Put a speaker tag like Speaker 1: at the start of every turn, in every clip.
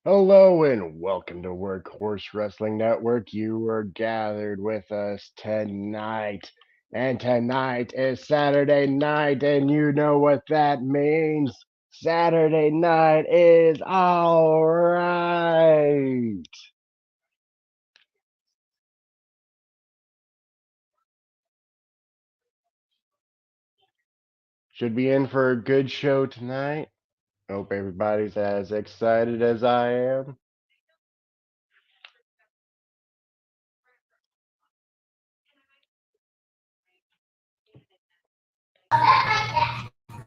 Speaker 1: Hello and welcome to Workhorse Wrestling Network. You are gathered with us tonight. And tonight is Saturday night, and you know what that means. Saturday night is all right. Should be in for a good show tonight. Hope everybody's as excited as I am.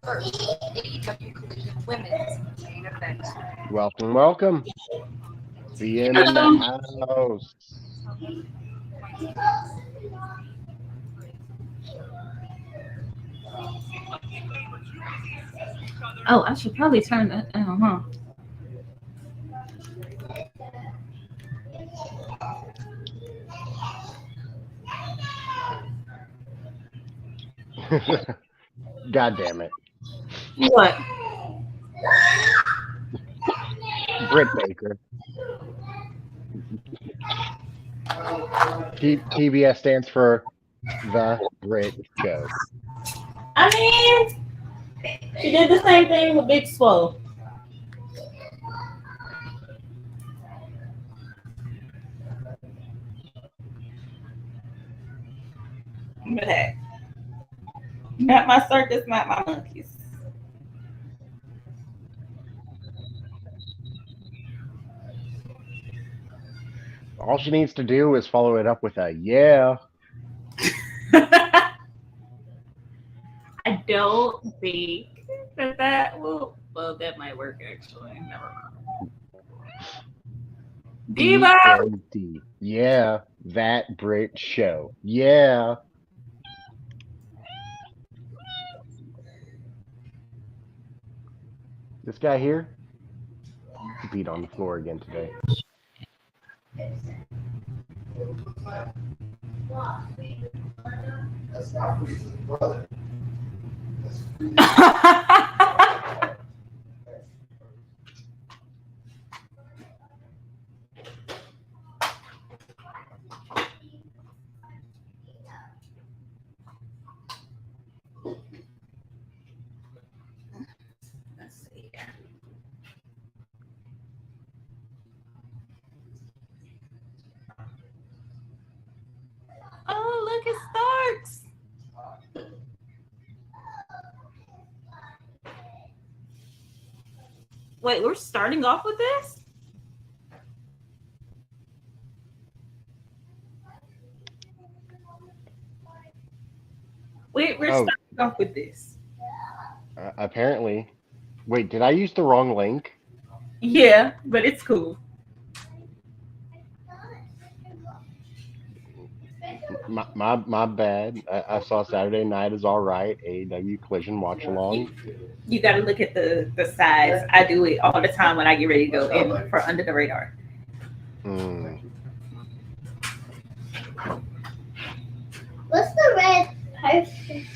Speaker 2: AEW Collision Women's main event.
Speaker 1: Welcome, welcome. CM in the
Speaker 2: Hello.
Speaker 1: house.
Speaker 2: Oh, I should probably turn that down, huh?
Speaker 1: God damn it.
Speaker 2: What?
Speaker 1: Britt Baker. TBS stands for The Brit Show.
Speaker 2: I mean, she did the same thing with Big Swole. But hey, not my circus, not my monkeys.
Speaker 1: All she needs to do is follow it up with a yeah.
Speaker 2: I don't think that will. Well, that might work actually. Never mind. Diva.
Speaker 1: BLT. Yeah, that Brit Show. Yeah. This guy here beat on the floor again today.
Speaker 2: Let's see. Oh, look, it starts. Wait, we're starting off with this? We're
Speaker 1: Oh,
Speaker 2: starting off with this.
Speaker 1: apparently. Wait, did I use the wrong link?
Speaker 2: Yeah, but it's cool.
Speaker 1: My bad. I saw Saturday night is all right. AEW Collision Watchalong.
Speaker 2: You got to look at the size. I do it all the time when I get ready to go in for under the radar.
Speaker 1: Hmm.
Speaker 3: What's the red person?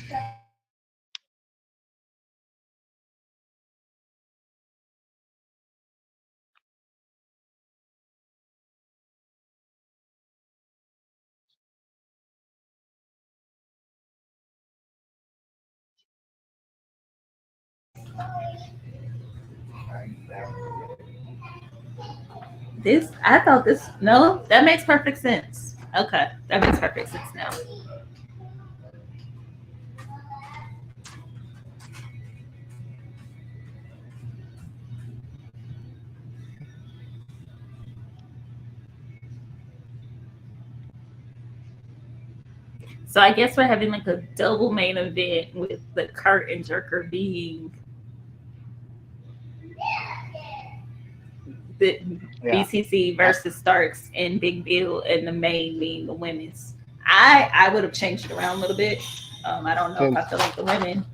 Speaker 2: This I thought this no, that makes perfect sense. Okay, that makes perfect sense now. So I guess we're having like a double main event with the curtain jerker being the
Speaker 1: Yeah.
Speaker 2: BCC versus Starks and Big Bill, and the main being the women's. I would have changed it around a little bit. I don't know if I
Speaker 1: Since
Speaker 2: feel like the women.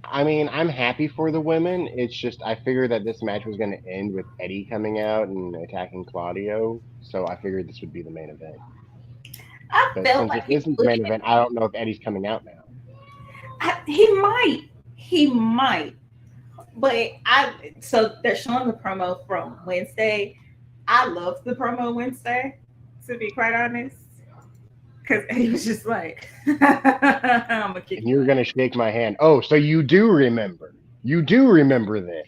Speaker 1: I mean, I'm happy for the women. It's just I figured that this match was going to end with Eddie coming out and attacking Claudio, so I figured this would be the main event.
Speaker 2: I
Speaker 1: But
Speaker 2: felt
Speaker 1: since
Speaker 2: like
Speaker 1: this
Speaker 2: it
Speaker 1: isn't the
Speaker 2: would.
Speaker 1: main event, I don't know if Eddie's coming out now.
Speaker 2: He might. He might. But so they're showing the promo from Wednesday. I love the promo Wednesday, to be quite honest, because he was just like, "I'm gonna kick
Speaker 1: And
Speaker 2: your
Speaker 1: you're
Speaker 2: ass."
Speaker 1: gonna shake my hand. Oh, so you do remember? You do remember this?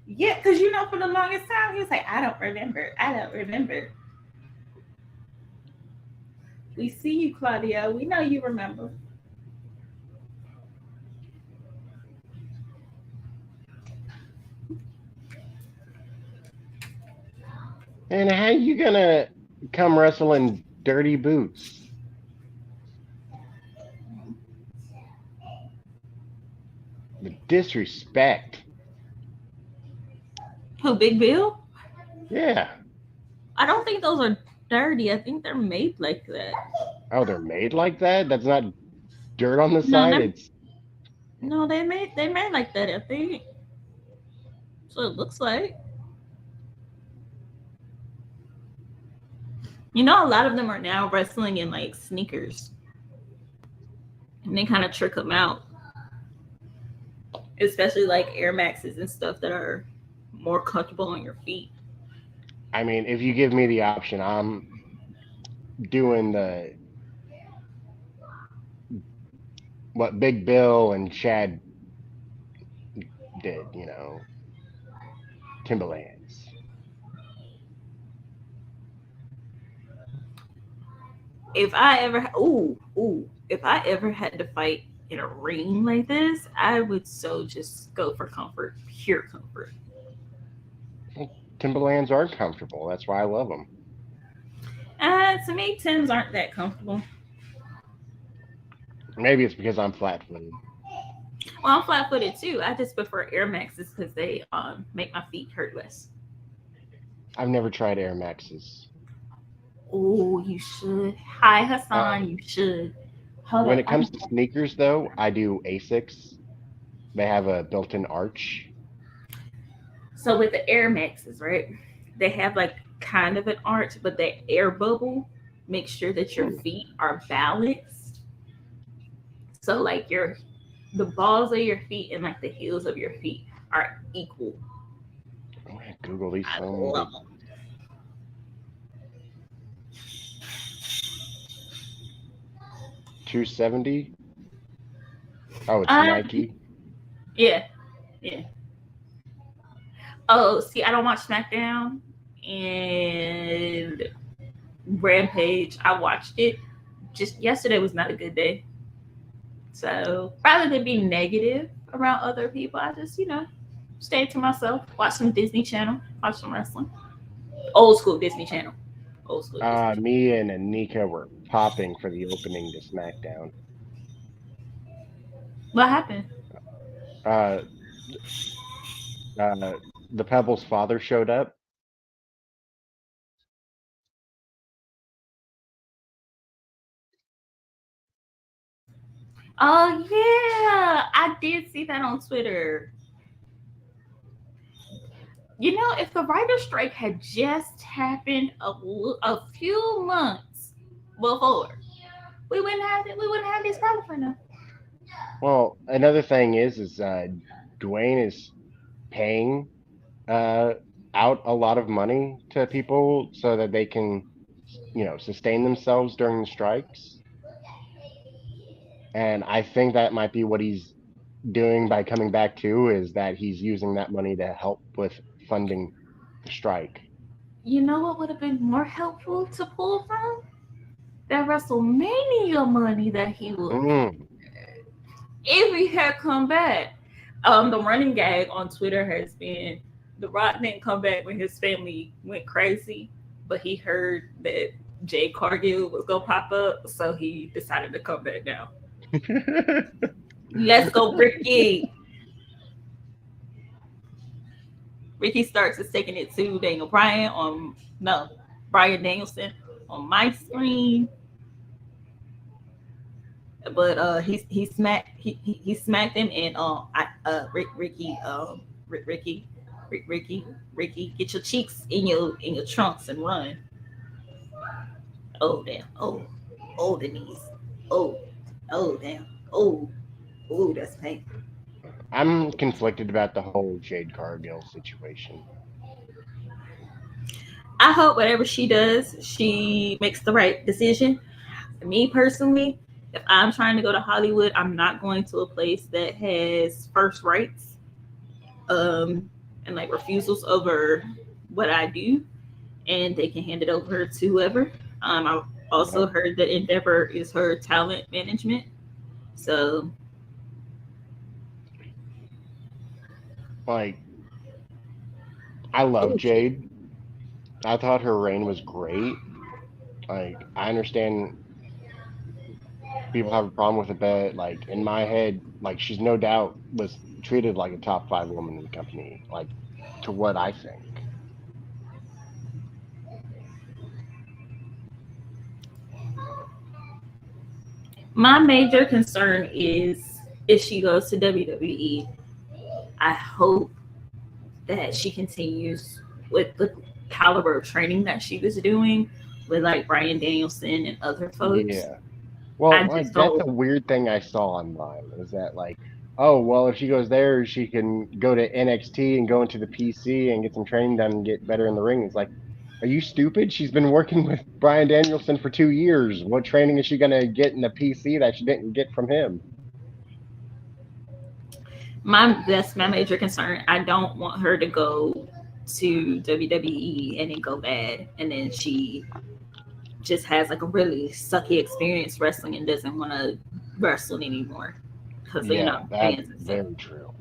Speaker 2: Yeah, because for the longest time he was like, "I don't remember. I don't remember." We see you, Claudio. We know you remember.
Speaker 1: And how you gonna come wrestle in dirty boots? The disrespect.
Speaker 2: Who, Big Bill?
Speaker 1: Yeah.
Speaker 2: I don't think those are dirty. I think they're made like that.
Speaker 1: Oh, they're made like that? That's not dirt on the
Speaker 2: No,
Speaker 1: side? It's
Speaker 2: they made like that. I think so. It looks like a lot of them are now wrestling in like sneakers, and they kind of trick them out, especially like Air Maxes and stuff that are more comfortable on your feet.
Speaker 1: I mean, if you give me the option, I'm doing the what Big Bill and Chad did, Timberlands.
Speaker 2: If I ever had to fight in a ring like this, I would so just go for comfort, pure comfort.
Speaker 1: Well, Timberlands are comfortable. That's why I love them.
Speaker 2: To me, Tims aren't that comfortable.
Speaker 1: Maybe it's because I'm flat-footed.
Speaker 2: Well, I'm flat footed too. I just prefer Air Maxes because they make my feet hurt less.
Speaker 1: I've never tried Air Maxes.
Speaker 2: Oh, you should. Hi,
Speaker 1: Uh,
Speaker 2: Hassan. You should. Hold
Speaker 1: when
Speaker 2: up.
Speaker 1: it comes to sneakers, though, I do Asics. They have a built-in arch.
Speaker 2: So with the Air Maxes, right? They have like kind of an arch, but the air bubble makes sure that your feet are balanced. So like the balls of your feet and like the heels of your feet are equal.
Speaker 1: I'm gonna Google these
Speaker 2: I
Speaker 1: some
Speaker 2: love them.
Speaker 1: 270. Oh, it's
Speaker 2: Uh,
Speaker 1: Nike.
Speaker 2: yeah, yeah. Oh, see, I don't watch SmackDown and Rampage. I watched it. Just yesterday was not a good day. So rather than be negative around other people, I just, stay to myself, watch some Disney Channel, watch some wrestling. Old school Disney Channel. Old school Disney Channel.
Speaker 1: Me and Anika were popping for the opening to SmackDown.
Speaker 2: What happened?
Speaker 1: Uh, uh, the Pebbles' father showed up.
Speaker 2: Oh yeah, I did see that on Twitter. If the writer strike had just happened a few months before, we wouldn't have it. We wouldn't have these problems right now.
Speaker 1: Well, another thing is Dwayne is paying uh out a lot of money to people so that they can, sustain themselves during the strikes. And I think that might be what he's doing by coming back too, is that he's using that money to help with funding the strike.
Speaker 2: You know what would have been more helpful to pull from? That WrestleMania money that he would,
Speaker 1: Mm.
Speaker 2: if he had come back. The running gag on Twitter has been The Rock didn't come back when his family went crazy, but he heard that Jay Cargill was gonna pop up, so he decided to come back now. Let's go, Ricky. Ricky Starks is taking it to Daniel Bryan on no Bryan Danielson on my screen. But he smacked him and Ricky, get your cheeks in your trunks and run. Oh damn. The knees. Oh, oh damn. Oh, that's painful.
Speaker 1: I'm conflicted about the whole Jade Cargill situation.
Speaker 2: I hope whatever she does, she makes the right decision. Me personally, if I'm trying to go to Hollywood, I'm not going to a place that has first rights, and like refusals over what I do, and they can hand it over to whoever. I've also
Speaker 1: Yep.
Speaker 2: heard that Endeavor is her talent management. So
Speaker 1: Like, I love Jade. I thought her reign was great. Like, I understand people have a problem with it, but like in my head, like she's no doubt was treated like a top 5 woman in the company. Like, to what I think.
Speaker 2: my major concern is if she goes to WWE, I hope that she continues with the caliber of training that she was doing with like Brian Danielson and other folks.
Speaker 1: Yeah. Well,
Speaker 2: I just
Speaker 1: like that's
Speaker 2: don't.
Speaker 1: a weird thing I saw online is that like, oh well, if she goes there, she can go to NXT and go into the PC and get some training done and get better in the ring. It's like, are you stupid? She's been working with Brian Danielson for 2 years. What training is she gonna get in the PC that she didn't get from him?
Speaker 2: That's my major concern. I don't want her to go to WWE and then go bad, and then she just has like a really sucky experience wrestling and doesn't want to wrestle anymore because they're
Speaker 1: Yeah,
Speaker 2: not
Speaker 1: that's
Speaker 2: fans and stuff.
Speaker 1: very true.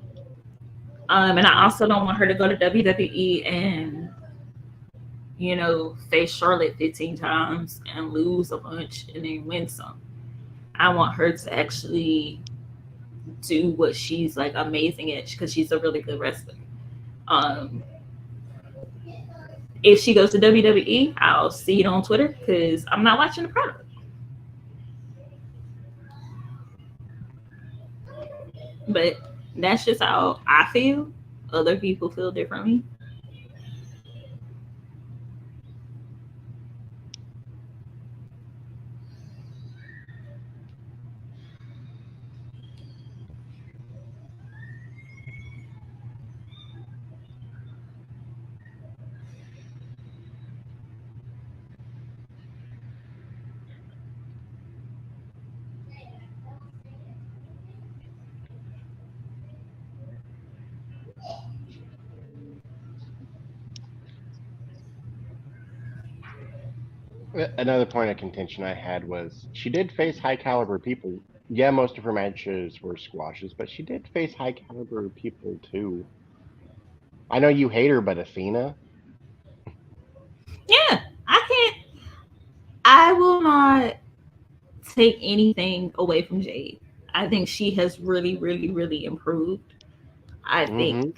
Speaker 2: And I also don't want her to go to WWE and face Charlotte 15 times and lose a bunch and then win some. I want her to actually do what she's like amazing at because she's a really good wrestler. Um, if she goes to WWE, I'll see it on Twitter because I'm not watching the product. But that's just how I feel. Other people feel differently.
Speaker 1: Another point of contention I had was she did face high caliber people. Yeah, most of her matches were squashes, but she did face high caliber people too. I know you hate her, but Athena,
Speaker 2: Yeah, I can't. I will not take anything away from Jade. I think she has really, really, really improved. I think
Speaker 1: mm-hmm.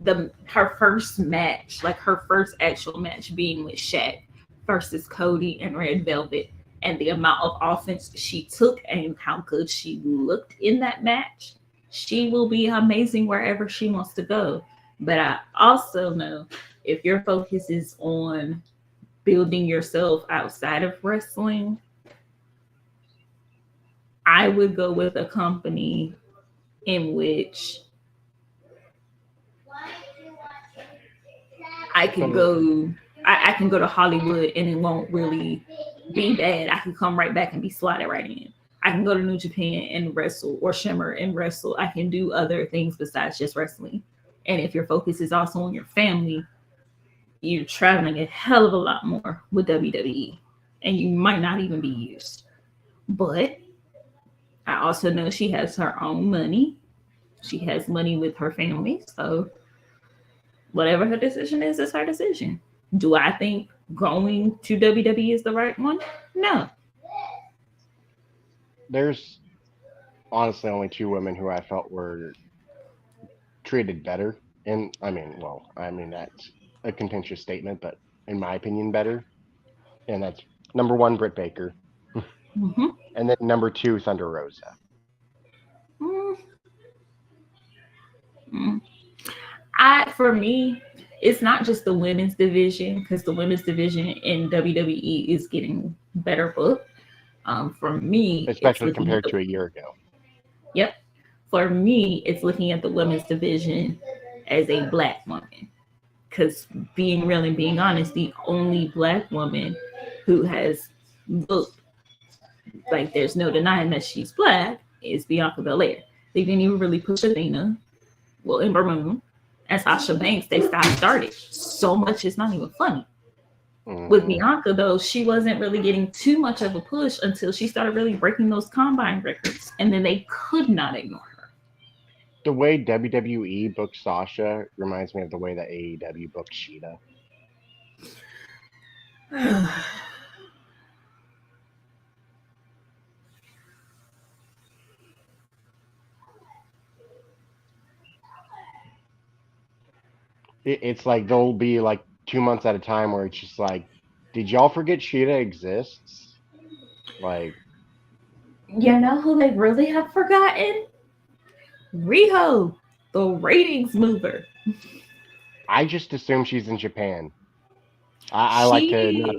Speaker 2: that her first match, like her first actual match, being with Shaq versus Cody and Red Velvet, and the amount of offense she took and how good she looked in that match, she will be amazing wherever she wants to go. But I also know if your focus is on building yourself outside of wrestling, I would go with a company in which I can
Speaker 1: So
Speaker 2: go. I can go to Hollywood and it won't really be bad. I can come right back and be slotted right in. I can go to New Japan and wrestle or Shimmer and wrestle. I can do other things besides just wrestling. And if your focus is also on your family, you're traveling a hell of a lot more with WWE. And you might not even be used. But I also know she has her own money. She has money with her family. So whatever her decision is her decision. Do I think going to WWE is the right one? No.
Speaker 1: there's honestly only 2 women who I felt were treated better. And I mean, well, I mean that's a contentious statement, but in my opinion, better. And that's number one, Britt Baker,
Speaker 2: Mm-hmm.
Speaker 1: and then number two, Thunder Rosa.
Speaker 2: Mm, mm. For me, it's not just the women's division because the women's division in WWE is getting better booked. For me, it's
Speaker 1: Especially
Speaker 2: looking at
Speaker 1: compared
Speaker 2: the
Speaker 1: to a year ago.
Speaker 2: yep. For me, it's looking at the women's division as a black woman. Because being real and being honest, the only black woman who has looked like there's no denying that she's black is Bianca Belair. They didn't even really push Athena, well, Ember Moon, and Sasha Banks. They stopped started so much it's not even funny. With Bianca, though, she wasn't really getting too much of a push until she started really breaking those combine records, and then they could not ignore her.
Speaker 1: The way WWE booked Sasha reminds me of the way that AEW booked Sheeta. It's like there'll be like 2 months at a time where it's just like, did y'all forget Sheeta exists? Like,
Speaker 2: You know who they really have forgotten? Riho, the ratings mover.
Speaker 1: I just assume she's in Japan. I like to not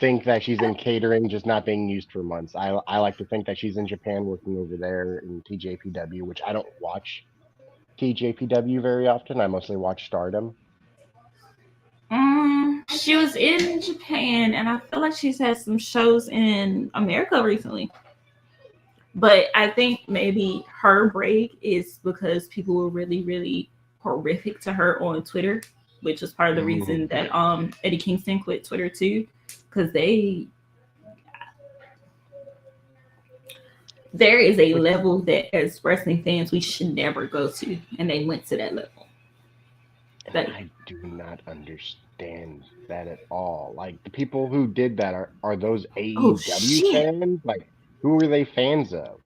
Speaker 1: think that she's in catering, just not being used for months. I like to think that she's in Japan working over there in TJPW, which I don't watch TJPW very often. I mostly watch Stardom.
Speaker 2: She was in Japan, and I feel like she's had some shows in America recently. But I think maybe her break is because people were really, really horrific to her on Twitter, which is part of the reason that Eddie Kingston quit Twitter too, because there is a level that as wrestling fans we should never go to, and they went to that level.
Speaker 1: And I do not understand that at all. Like the people who did that are those AEW fans? Like who are they fans of?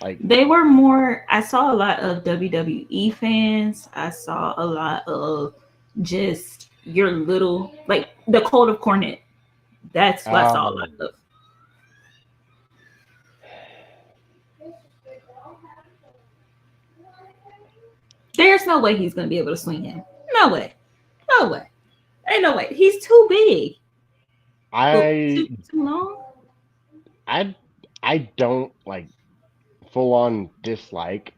Speaker 1: Like
Speaker 2: they were more. I saw a lot of WWE fans. I saw a lot of just your little like the Code of Cornet. That's what I saw a lot of. There's no way he's gonna be able to swing him. No way. No way. Ain't no way. He's too big. Too long.
Speaker 1: I don't like full on dislike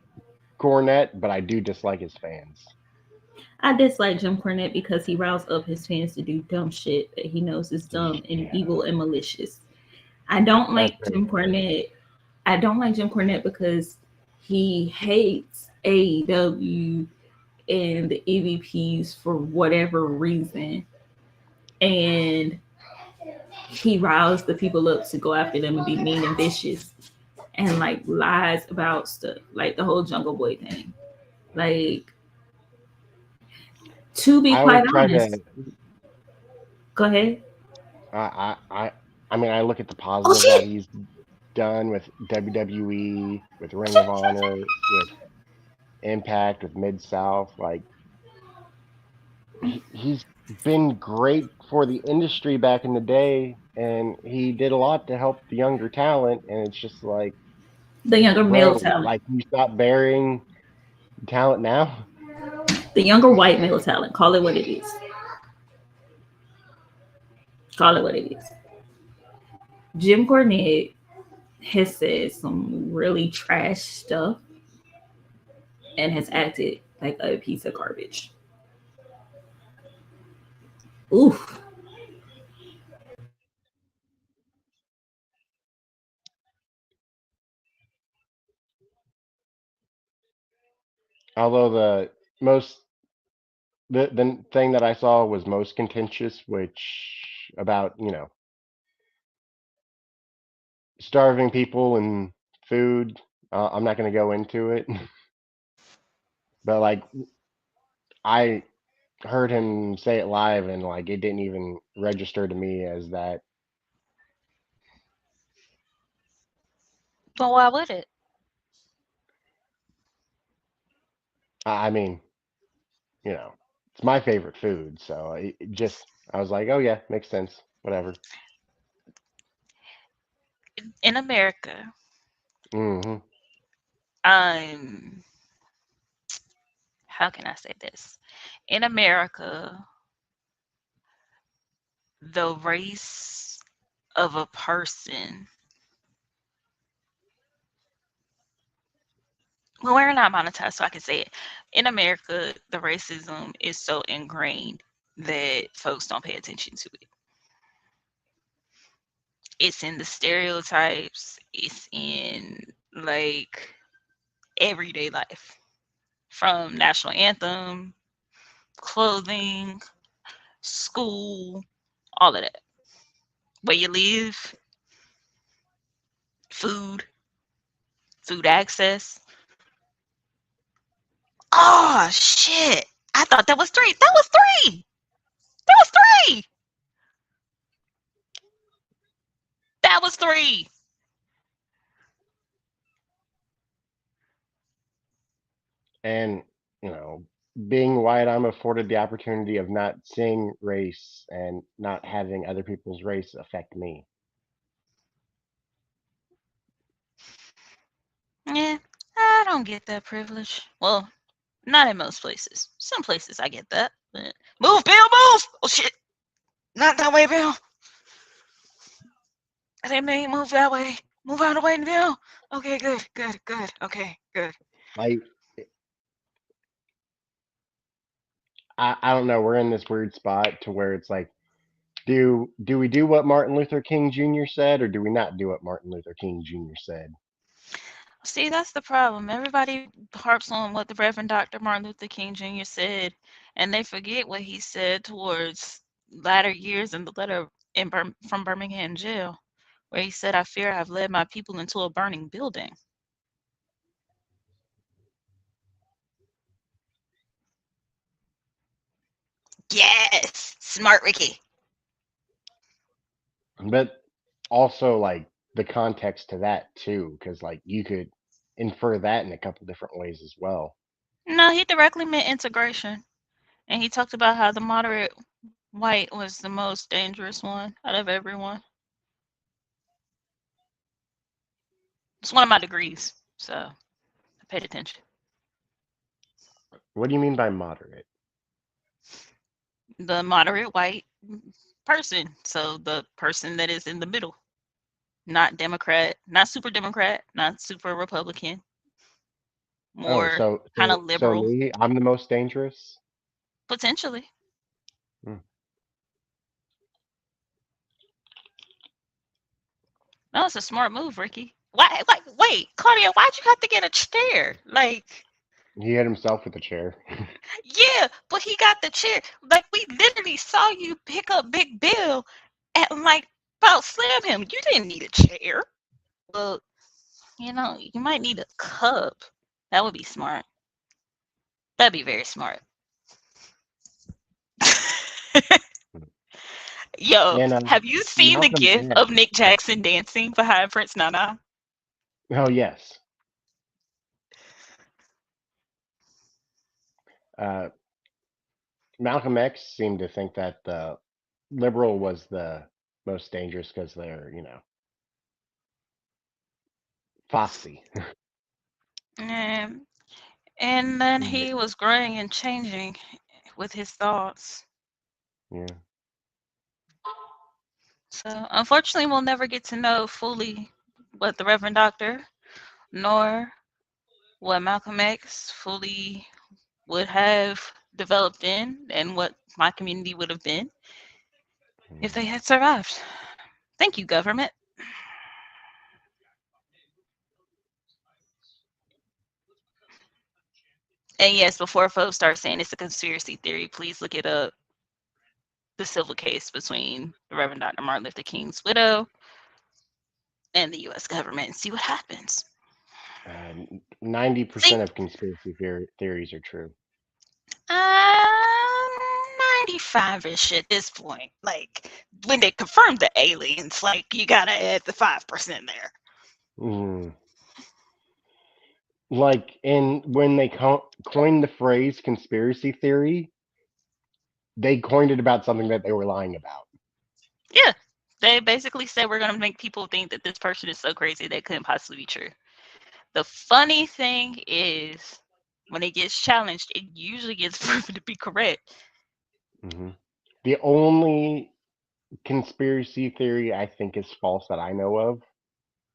Speaker 1: Cornette, but I do dislike his fans.
Speaker 2: I dislike Jim Cornette because he riles up his fans to do dumb shit that he knows is dumb and evil and malicious. I don't like Jim Cornette. I don't like Jim Cornette because he hates AEW and the EVPs for whatever reason. And he riles the people up to go after them and be mean and vicious and like lies about stuff, like the whole Jungle Boy thing. Like, to be quite honest, go ahead.
Speaker 1: I mean, I look at the positive that he's done with WWE, with Ring of Honor, with Impact, with Mid South. Like, he's been great for the industry back in the day, and he did a lot to help the younger talent. And it's just like
Speaker 2: the younger male talent.
Speaker 1: Like, you stop burying talent now.
Speaker 2: The younger white male talent. Call it what it is. Call it what it is. Jim Cornette has said some really trash stuff and has acted like a piece of garbage. Oof.
Speaker 1: Although the thing that I saw was most contentious, which about, starving people and food. I'm not going to go into it, but like I heard him say it live, and like it didn't even register to me as that.
Speaker 4: Well, why would it?
Speaker 1: I mean, it's my favorite food, so I was like, oh yeah, makes sense, whatever.
Speaker 4: In America,
Speaker 1: Mm-hmm.
Speaker 4: How can I say this? In America, the race of a person well, we're not monetized, so I can say it. In America, the racism is so ingrained that folks don't pay attention to it. It's in the stereotypes, it's in like everyday life. From national anthem, clothing, school, all of that. Where you live, food, food access. Oh shit. I thought that was three. That was three. That was three. That was three.
Speaker 1: And, you know, being white, I'm afforded the opportunity of not seeing race and not having other people's race affect me.
Speaker 4: Yeah, I don't get that privilege. Well, not in most places. Some places I get that. But... Move, Bill, move! Oh shit! Not that way, Bill. I didn't mean move that way. Move out of the way, Bill. Okay, good, good, good. Okay, good.
Speaker 1: Like, I don't know. We're in this weird spot to where it's like, do we do what Martin Luther King Jr. said, or do we not do what Martin Luther King Jr. said?
Speaker 4: See, that's the problem. Everybody harps on what the Reverend Dr. Martin Luther King Jr. said, and they forget what he said towards latter years in the letter from Birmingham jail, where he said, I fear I've led my people into a burning building. Yes! Smart Ricky.
Speaker 1: But also, like, the context to that too, because like you could infer that in a couple different ways as well.
Speaker 4: No, he directly meant integration. And he talked about how the moderate white was the most dangerous one out of everyone. It's one of my degrees, so I paid attention.
Speaker 1: What do you mean by moderate?
Speaker 4: The moderate white person, so the person that is in the middle, not Democrat, not super Republican,
Speaker 1: Oh,
Speaker 4: more kind of
Speaker 1: so
Speaker 4: liberal,
Speaker 1: me, I'm the most dangerous.
Speaker 4: potentially.
Speaker 1: Hmm.
Speaker 4: No, it's a smart move, Ricky. Why? Like, wait, Claudia, why'd you have to get a chair? Like,
Speaker 1: He hit himself with a chair.
Speaker 4: yeah, but he got the chair. Like, we literally saw you pick up Big Bill and like about slam him. You didn't need a chair. Well, you might need a cup. That would be smart. That'd be very smart. Yo,
Speaker 1: And
Speaker 4: have you seen the
Speaker 1: Malcolm
Speaker 4: gif
Speaker 1: X.
Speaker 4: of Nick Jackson dancing behind Prince Nana?
Speaker 1: Oh yes. Uh, Malcolm X seemed to think that the liberal was the most dangerous because they're, foxy.
Speaker 4: And, and then
Speaker 1: But,
Speaker 4: he was growing and changing with his thoughts.
Speaker 1: yeah.
Speaker 4: So unfortunately, we'll never get to know fully what the Reverend Doctor nor what Malcolm X fully would have developed in and what my community would have been if they had survived. Thank you, government. And yes, before folks start saying it's a conspiracy theory, please look it up. The civil case between the Reverend Dr. Martin Luther King's widow and the U.S. government and see what happens.
Speaker 1: 90%
Speaker 4: See,
Speaker 1: of conspiracy theories are true.
Speaker 4: 95-ish at this point. Like when they confirmed the aliens, like you gotta add the 5% there.
Speaker 1: Mm. Like when they coined the phrase conspiracy theory, they coined it about something that they were lying about.
Speaker 4: Yeah, they basically said we're gonna make people think that this person is so crazy that couldn't possibly be true. The funny thing is, when it gets challenged, it usually gets proven to be correct.
Speaker 1: Hmm. The only conspiracy theory I think is false that I know of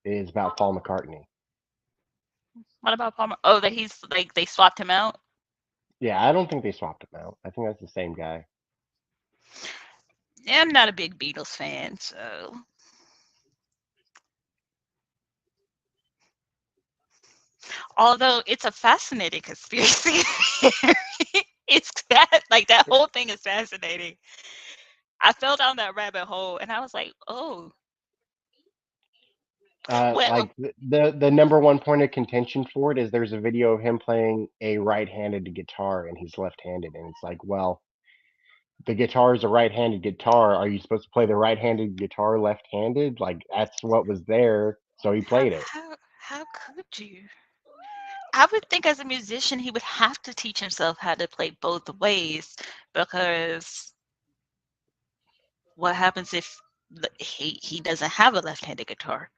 Speaker 1: is about Paul McCartney.
Speaker 4: What about Palmer? Oh, that he's like they swapped him out.
Speaker 1: Yeah, I don't think they swapped him out. I think that's the same guy.
Speaker 4: Yeah, I'm not a big Beatles fan, so although it's a fascinating conspiracy theory. It's that like that whole thing is fascinating. I fell down that rabbit hole and I was like, oh, well,
Speaker 1: Like the number one point of contention for it is there's a video of him playing a right-handed guitar and he's left-handed, and it's like, well, the guitar is a right-handed guitar. Are you supposed to play the right-handed guitar left-handed? Like that's what was there, so he
Speaker 4: how
Speaker 1: played it.
Speaker 4: how could you? I would think as a musician he would have to teach himself how to play both ways because what happens if he doesn't have a left-handed guitar?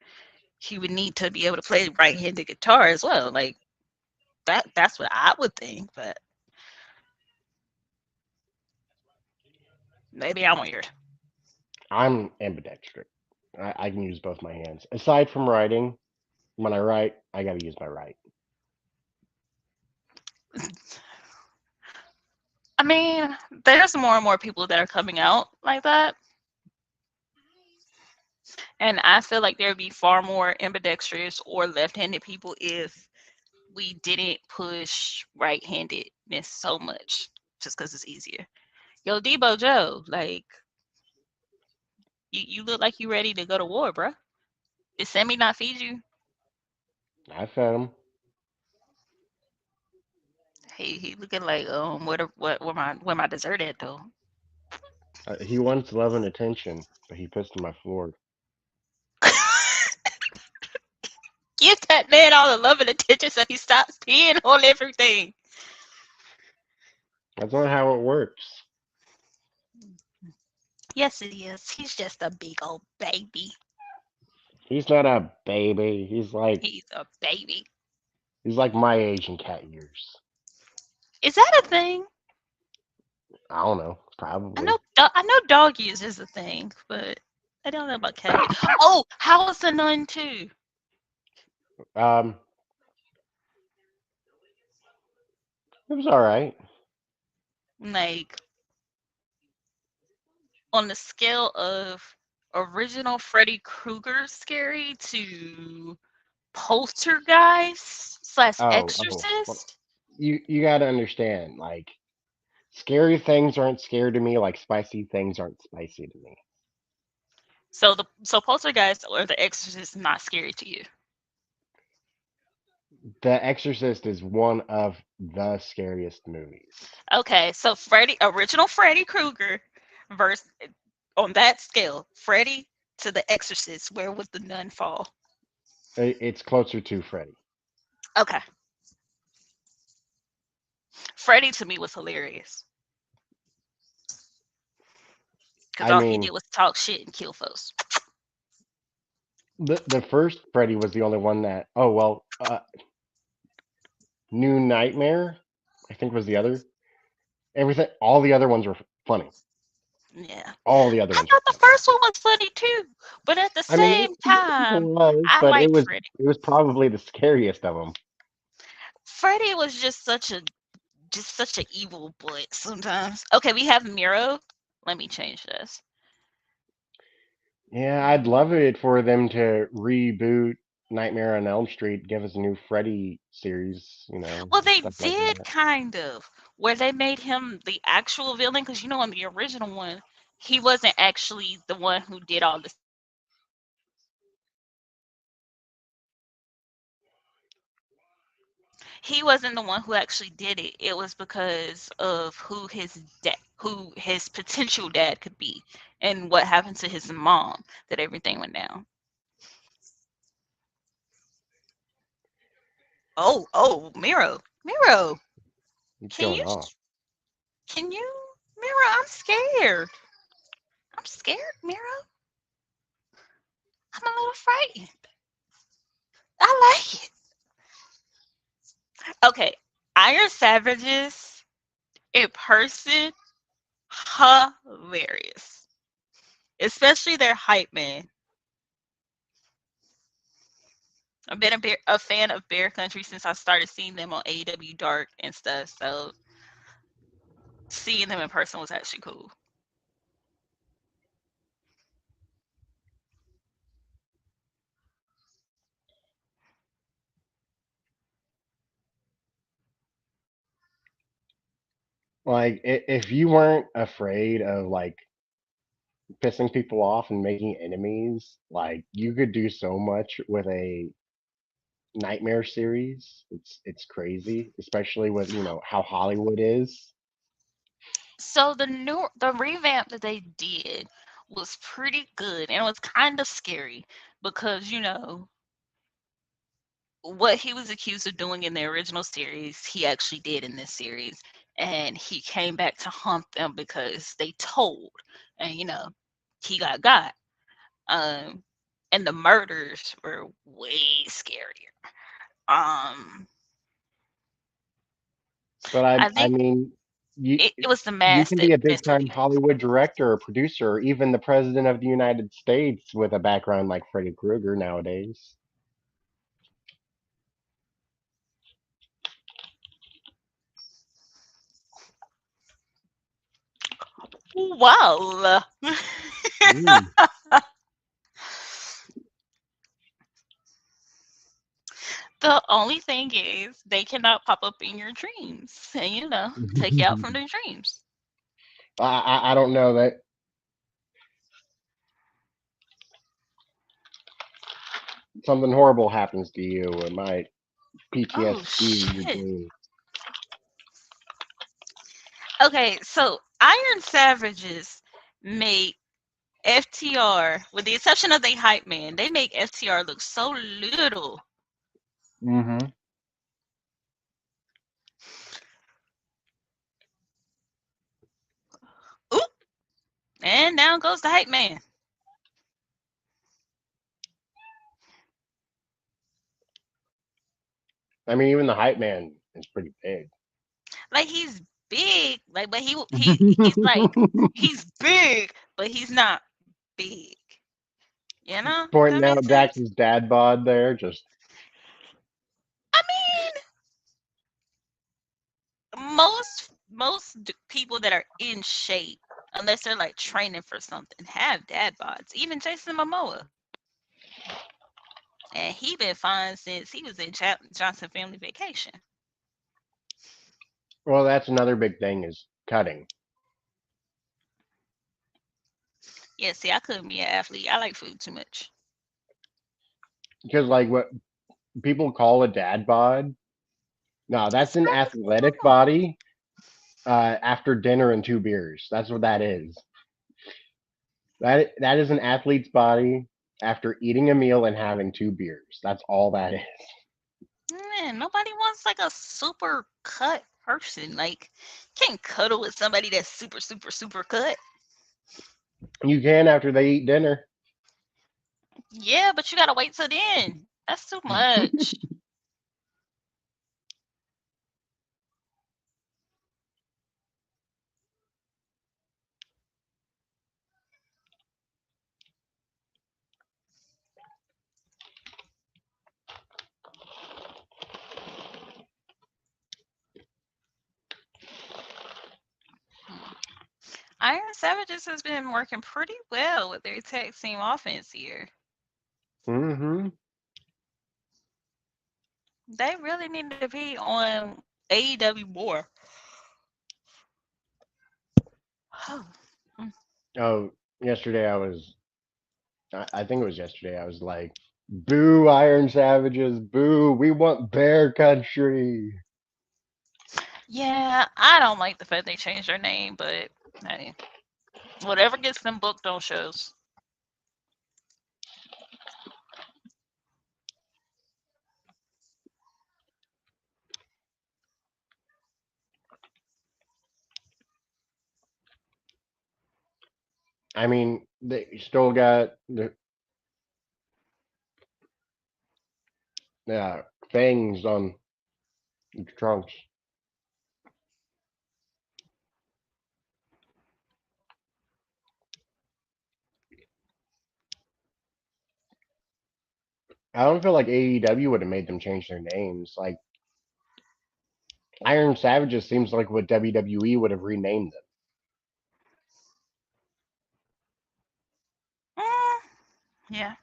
Speaker 4: He would need to be able to play right-handed guitar as well. Like that's what I would think, but maybe I'm weird.
Speaker 1: I'm ambidextrous. I can use both my hands. Aside from writing, when I write, I got to use my right.
Speaker 4: I mean, there's more and more people that are coming out like that. And I feel like there would be far more ambidextrous or left-handed people if we didn't push right-handedness so much, just because it's easier. Yo, Debo Joe, like you look like you ready to go to war, bruh. Did Sammy not feed you?
Speaker 1: I fed him.
Speaker 4: He looking like where my dessert at though?
Speaker 1: He wants love and attention, but he pissed on my floor.
Speaker 4: Give that man all the love and attention so he stops peeing on everything.
Speaker 1: That's not how it works.
Speaker 4: Yes, it is. He's just a big old baby.
Speaker 1: He's not a baby.
Speaker 4: He's a baby.
Speaker 1: He's like my age in cat years.
Speaker 4: Is that a thing?
Speaker 1: I don't know. Probably.
Speaker 4: I know dog years is a thing, but I don't know about cat years. Oh, how was the nun too?
Speaker 1: Um, it was all right.
Speaker 4: Like on the scale of original Freddy Krueger scary to poltergeist slash
Speaker 1: Well,
Speaker 4: exorcist.
Speaker 1: you got to understand. Like scary things aren't scary to me. Like spicy things aren't spicy to me.
Speaker 4: So poltergeist or the exorcist is not scary to you.
Speaker 1: The Exorcist is one of the scariest movies.
Speaker 4: Okay, so original Freddy Krueger versus on that scale, Freddy to the exorcist, where would the nun fall?
Speaker 1: It's closer to Freddy.
Speaker 4: Okay. Freddy to me was hilarious. Because
Speaker 1: I
Speaker 4: all he
Speaker 1: mean,
Speaker 4: did was talk shit and kill folks.
Speaker 1: the first Freddy was the only one that. Oh well, New Nightmare, I think was the other. Everything, all the other ones were funny.
Speaker 4: Yeah.
Speaker 1: All the other
Speaker 4: I
Speaker 1: ones were
Speaker 4: thought the
Speaker 1: funny.
Speaker 4: first one was funny too. But at the
Speaker 1: I mean,
Speaker 4: same
Speaker 1: it
Speaker 4: time,
Speaker 1: was,
Speaker 4: I
Speaker 1: but
Speaker 4: liked Freddy.
Speaker 1: it was probably the scariest of them.
Speaker 4: Freddy was just such an evil boy sometimes. Okay, we have Miro. Let me change this.
Speaker 1: Yeah, I'd love it for them to reboot Nightmare on Elm Street, give us a new Freddy series,
Speaker 4: Well, they
Speaker 1: stuff like
Speaker 4: did
Speaker 1: that.
Speaker 4: kind of, where they made him the actual villain, because in the original one, he wasn't actually the one who did all the he wasn't the one who actually did it. It was because of who his potential dad could be, and what happened to his mom that everything went down. Oh, Miro,
Speaker 1: What's
Speaker 4: can
Speaker 1: going
Speaker 4: you
Speaker 1: on?
Speaker 4: can you Miro? I'm scared. I'm scared, Miro. I'm a little frightened. I like it. Okay, Iron Savages in person, hilarious. Especially their hype man. I've been a fan of Bear Country since I started seeing them on AEW Dark and stuff. So seeing them in person was actually cool.
Speaker 1: Like if you weren't afraid of like pissing people off and making enemies, like you could do so much with a nightmare series. It's crazy, especially with how Hollywood is.
Speaker 4: So the revamp that they did was pretty good, and it was kind of scary because what he was accused of doing in the original series, he actually did in this series, and he came back to haunt them because they told, and he got. And the murders were way scarier. Um,
Speaker 1: But
Speaker 4: I
Speaker 1: I
Speaker 4: think
Speaker 1: mean, you
Speaker 4: it was the
Speaker 1: you
Speaker 4: mask
Speaker 1: can
Speaker 4: that
Speaker 1: be a big
Speaker 4: messed with
Speaker 1: time
Speaker 4: me.
Speaker 1: Hollywood director or producer, or even the president of the United States with a background like Freddy Krueger nowadays.
Speaker 4: Well,
Speaker 1: Mm.
Speaker 4: the only thing is they cannot pop up in your dreams and take you out from the dreams.
Speaker 1: I don't know that something horrible happens to you. It might
Speaker 4: Oh
Speaker 1: PTSD in your
Speaker 4: shit.
Speaker 1: dreams.
Speaker 4: Okay, so Iron Savages make FTR, with the exception of the hype man, they make FTR look so little.
Speaker 1: Hmm.
Speaker 4: Oop, and down goes the hype man.
Speaker 1: I mean, even the hype man is pretty big.
Speaker 4: Like he's big, like but he's like he's big, but he's not big. That
Speaker 1: Pointing
Speaker 4: makes
Speaker 1: out
Speaker 4: sense.
Speaker 1: Dax's dad bod there, just
Speaker 4: I mean, most people that are in shape, unless they're like training for something, have dad bods. Even Jason Momoa, and he been fine since he was in Johnson Family Vacation.
Speaker 1: well, that's another big thing is cutting.
Speaker 4: Yeah, see, I couldn't be an athlete. I like food too much.
Speaker 1: Because like what people call a dad bod, no, that's
Speaker 4: It's
Speaker 1: an
Speaker 4: perfectly
Speaker 1: athletic
Speaker 4: normal.
Speaker 1: body after dinner and 2 beers. That's what that is. That is an athlete's body after eating a meal and having 2 beers. That's all that is.
Speaker 4: Man, nobody wants like a super cut person. Like, can't cuddle with somebody that's super, super, super cut.
Speaker 1: You can after they eat dinner.
Speaker 4: Yeah, but you gotta wait till then. That's too much. Iron Savages has been working pretty well with their tag team offense here.
Speaker 1: Hmm.
Speaker 4: They really need to be on AEW more. Oh.
Speaker 1: Oh, yesterday I think it was yesterday. I was like, "Boo, Iron Savages! Boo! We want Bear Country."
Speaker 4: Yeah, I don't like the fact they changed their name, but hey, whatever gets them booked on shows.
Speaker 1: I mean, they still got the fangs on the trunks. I don't feel like AEW would have made them change their names. Like Iron Savages seems like what WWE would have renamed them.
Speaker 4: Mm, yeah.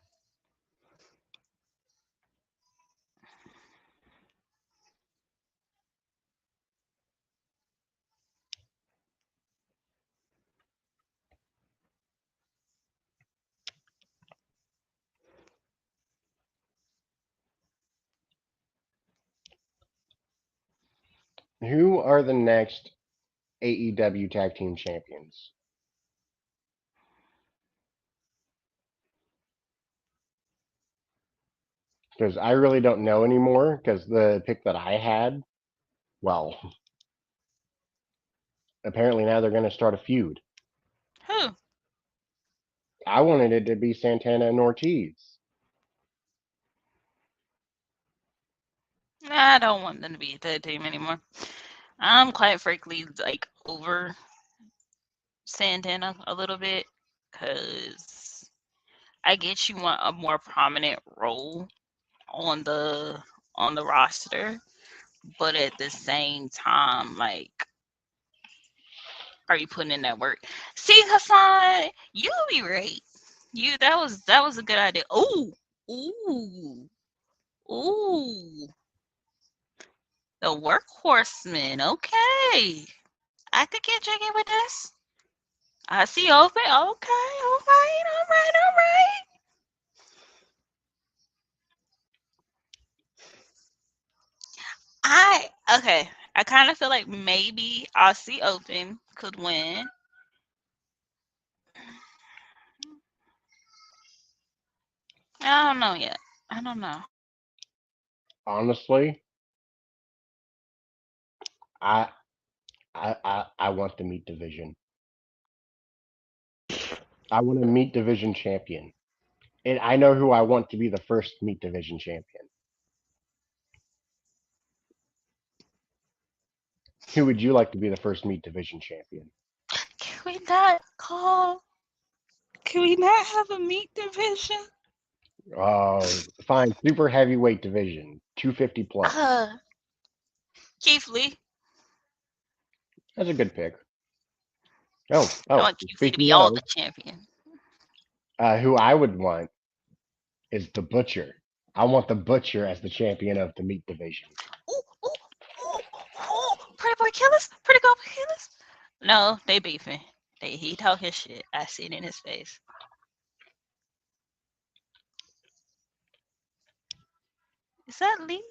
Speaker 1: Who are the next AEW Tag Team Champions? Because I really don't know anymore. Because the pick that I had, well, apparently now they're going to start a feud.
Speaker 4: Who?
Speaker 1: I wanted it to be Santana and Ortiz.
Speaker 4: I don't want them to be that team anymore. I'm quite frankly like over Santana a little bit because I get you want a more prominent role on the roster, but at the same time, like, are you putting in that work? See, Hassan, you'll be right. You that was a good idea. Ooh, ooh, ooh. The workhorseman. Okay, I could get jiggy with this. I see open. Okay, all right, all right, all right. Okay. I kind of feel like maybe Aussie Open could win. I don't know yet. I don't know.
Speaker 1: Honestly, I I want the meat division. I want a meat division champion. And I know who I want to be the first meat division champion. Who would you like to be the first meat division champion?
Speaker 4: Can we not call? Can we not have a meat division?
Speaker 1: Fine, super heavyweight division, 250 plus.
Speaker 4: Uh, Keith Lee.
Speaker 1: That's a good pick.
Speaker 4: I
Speaker 1: Oh,
Speaker 4: want Keith Lee to be
Speaker 1: speaking
Speaker 4: all the
Speaker 1: of,
Speaker 4: champion.
Speaker 1: who I would want is the Butcher. I want the Butcher as the champion of the meat division.
Speaker 4: Ooh, ooh, ooh, ooh. Pretty boy killers. Pretty girl killers. No, they beefing. He talk his shit. I see it in his face. Is that Lee?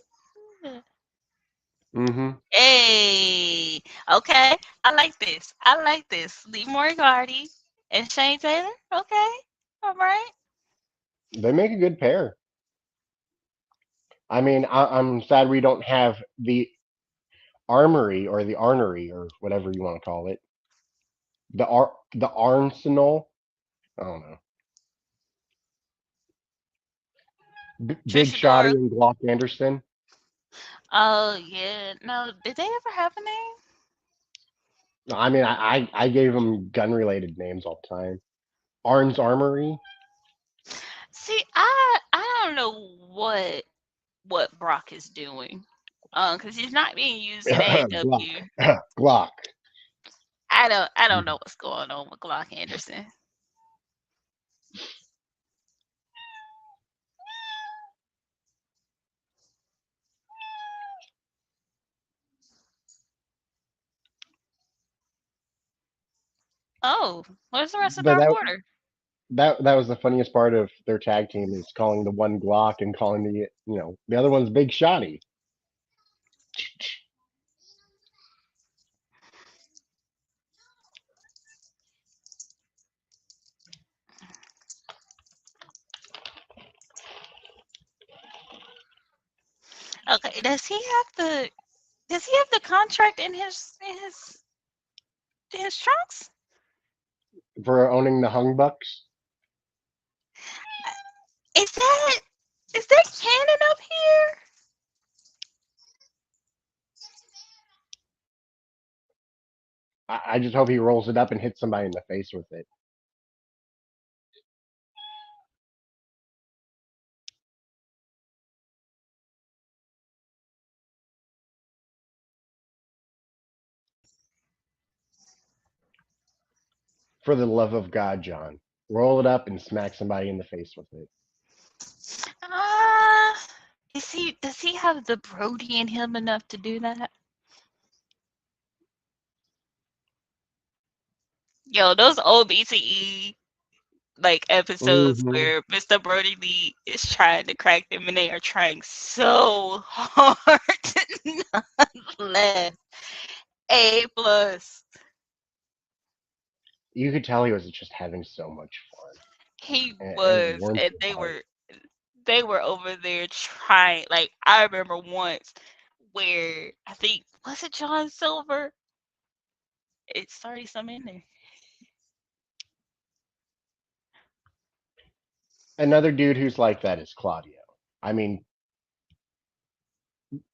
Speaker 1: Mm-hmm.
Speaker 4: Hey, okay. I like this. I like this. Lee Moriarty and Shane Taylor. Okay, all right.
Speaker 1: They make a good pair. I mean, I'm sad we don't have the armory or the arnery or whatever you want to call it. The arsenal. I don't know. Big
Speaker 4: Trisha
Speaker 1: Shotty
Speaker 4: Dora.
Speaker 1: and Glock Anderson.
Speaker 4: Oh yeah. No, did they ever have a name?
Speaker 1: No, I mean, I gave them gun related names all the time. Arn's Armory.
Speaker 4: See, I don't know what Brock is doing. Because he's not being used in
Speaker 1: Glock.
Speaker 4: AEW.
Speaker 1: Glock.
Speaker 4: I don't know what's going on with Glock Anderson. Oh, where's the rest of
Speaker 1: But
Speaker 4: Dark Order?
Speaker 1: that was the funniest part of their tag team is calling the one Glock and calling the other one's Big Shotty.
Speaker 4: Okay, does he have the contract in his trunks?
Speaker 1: For owning the Hung Bucks.
Speaker 4: Is that is that canon up here?
Speaker 1: I just hope he rolls it up and hits somebody in the face with it. For the love of God, John, roll it up and smack somebody in the face with it.
Speaker 4: Ah, does he have the Brody in him enough to do that? Yo, those old BTE like episodes
Speaker 1: Mm-hmm.
Speaker 4: where Mr. Brody Lee is trying to crack them and they are trying so hard to not laugh. A plus.
Speaker 1: You could tell he was just having so much fun,
Speaker 4: He
Speaker 1: and it
Speaker 4: was,
Speaker 1: warmed
Speaker 4: and
Speaker 1: your heart.
Speaker 4: they were over there trying. Like I remember once where I think was it John Silver? It's 30 some in there.
Speaker 1: Another dude who's like that is Claudio. I mean,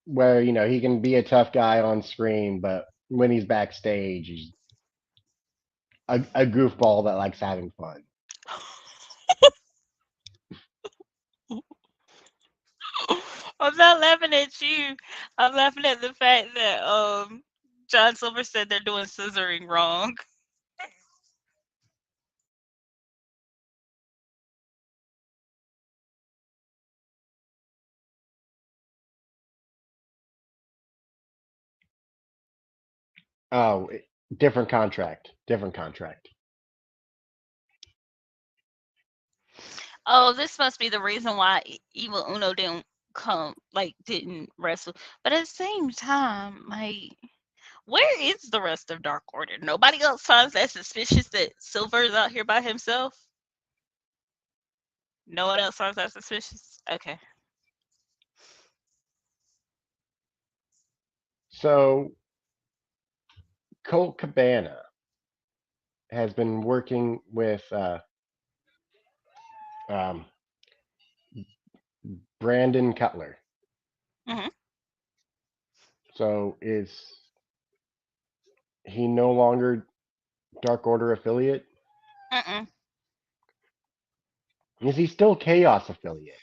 Speaker 1: where he can be a tough guy on screen, but when he's backstage, he's a goofball that likes having fun.
Speaker 4: I'm not laughing at you. I'm laughing at the fact that John Silver said they're doing scissoring wrong.
Speaker 1: Oh, different contract, different contract.
Speaker 4: Oh, this must be the reason why Evil Uno didn't wrestle. But at the same time, like, where is the rest of Dark Order? Nobody else finds that suspicious that Silver is out here by himself. No one else finds that suspicious. Okay.
Speaker 1: So Colt Cabana has been working with um, Brandon Cutler.
Speaker 4: Mhm.
Speaker 1: So is he no longer Dark Order affiliate?
Speaker 4: Mm-mm.
Speaker 1: Is he still Chaos affiliate?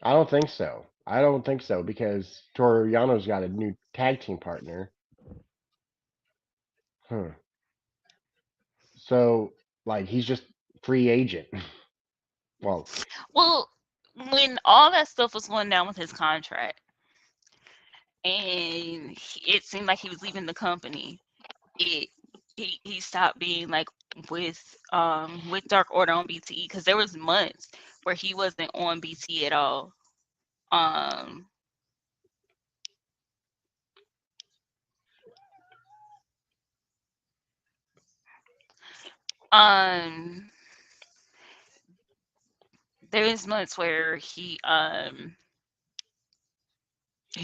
Speaker 1: I don't think so. I don't think so because Toriano's got a new tag team partner. Huh. So like he's just free agent. Well,
Speaker 4: Well, when all that stuff was going down with his contract, and it seemed like he was leaving the company, it he stopped being like with Dark Order on BTE because there was months where he wasn't on BTE at all. Um, um, there was months where he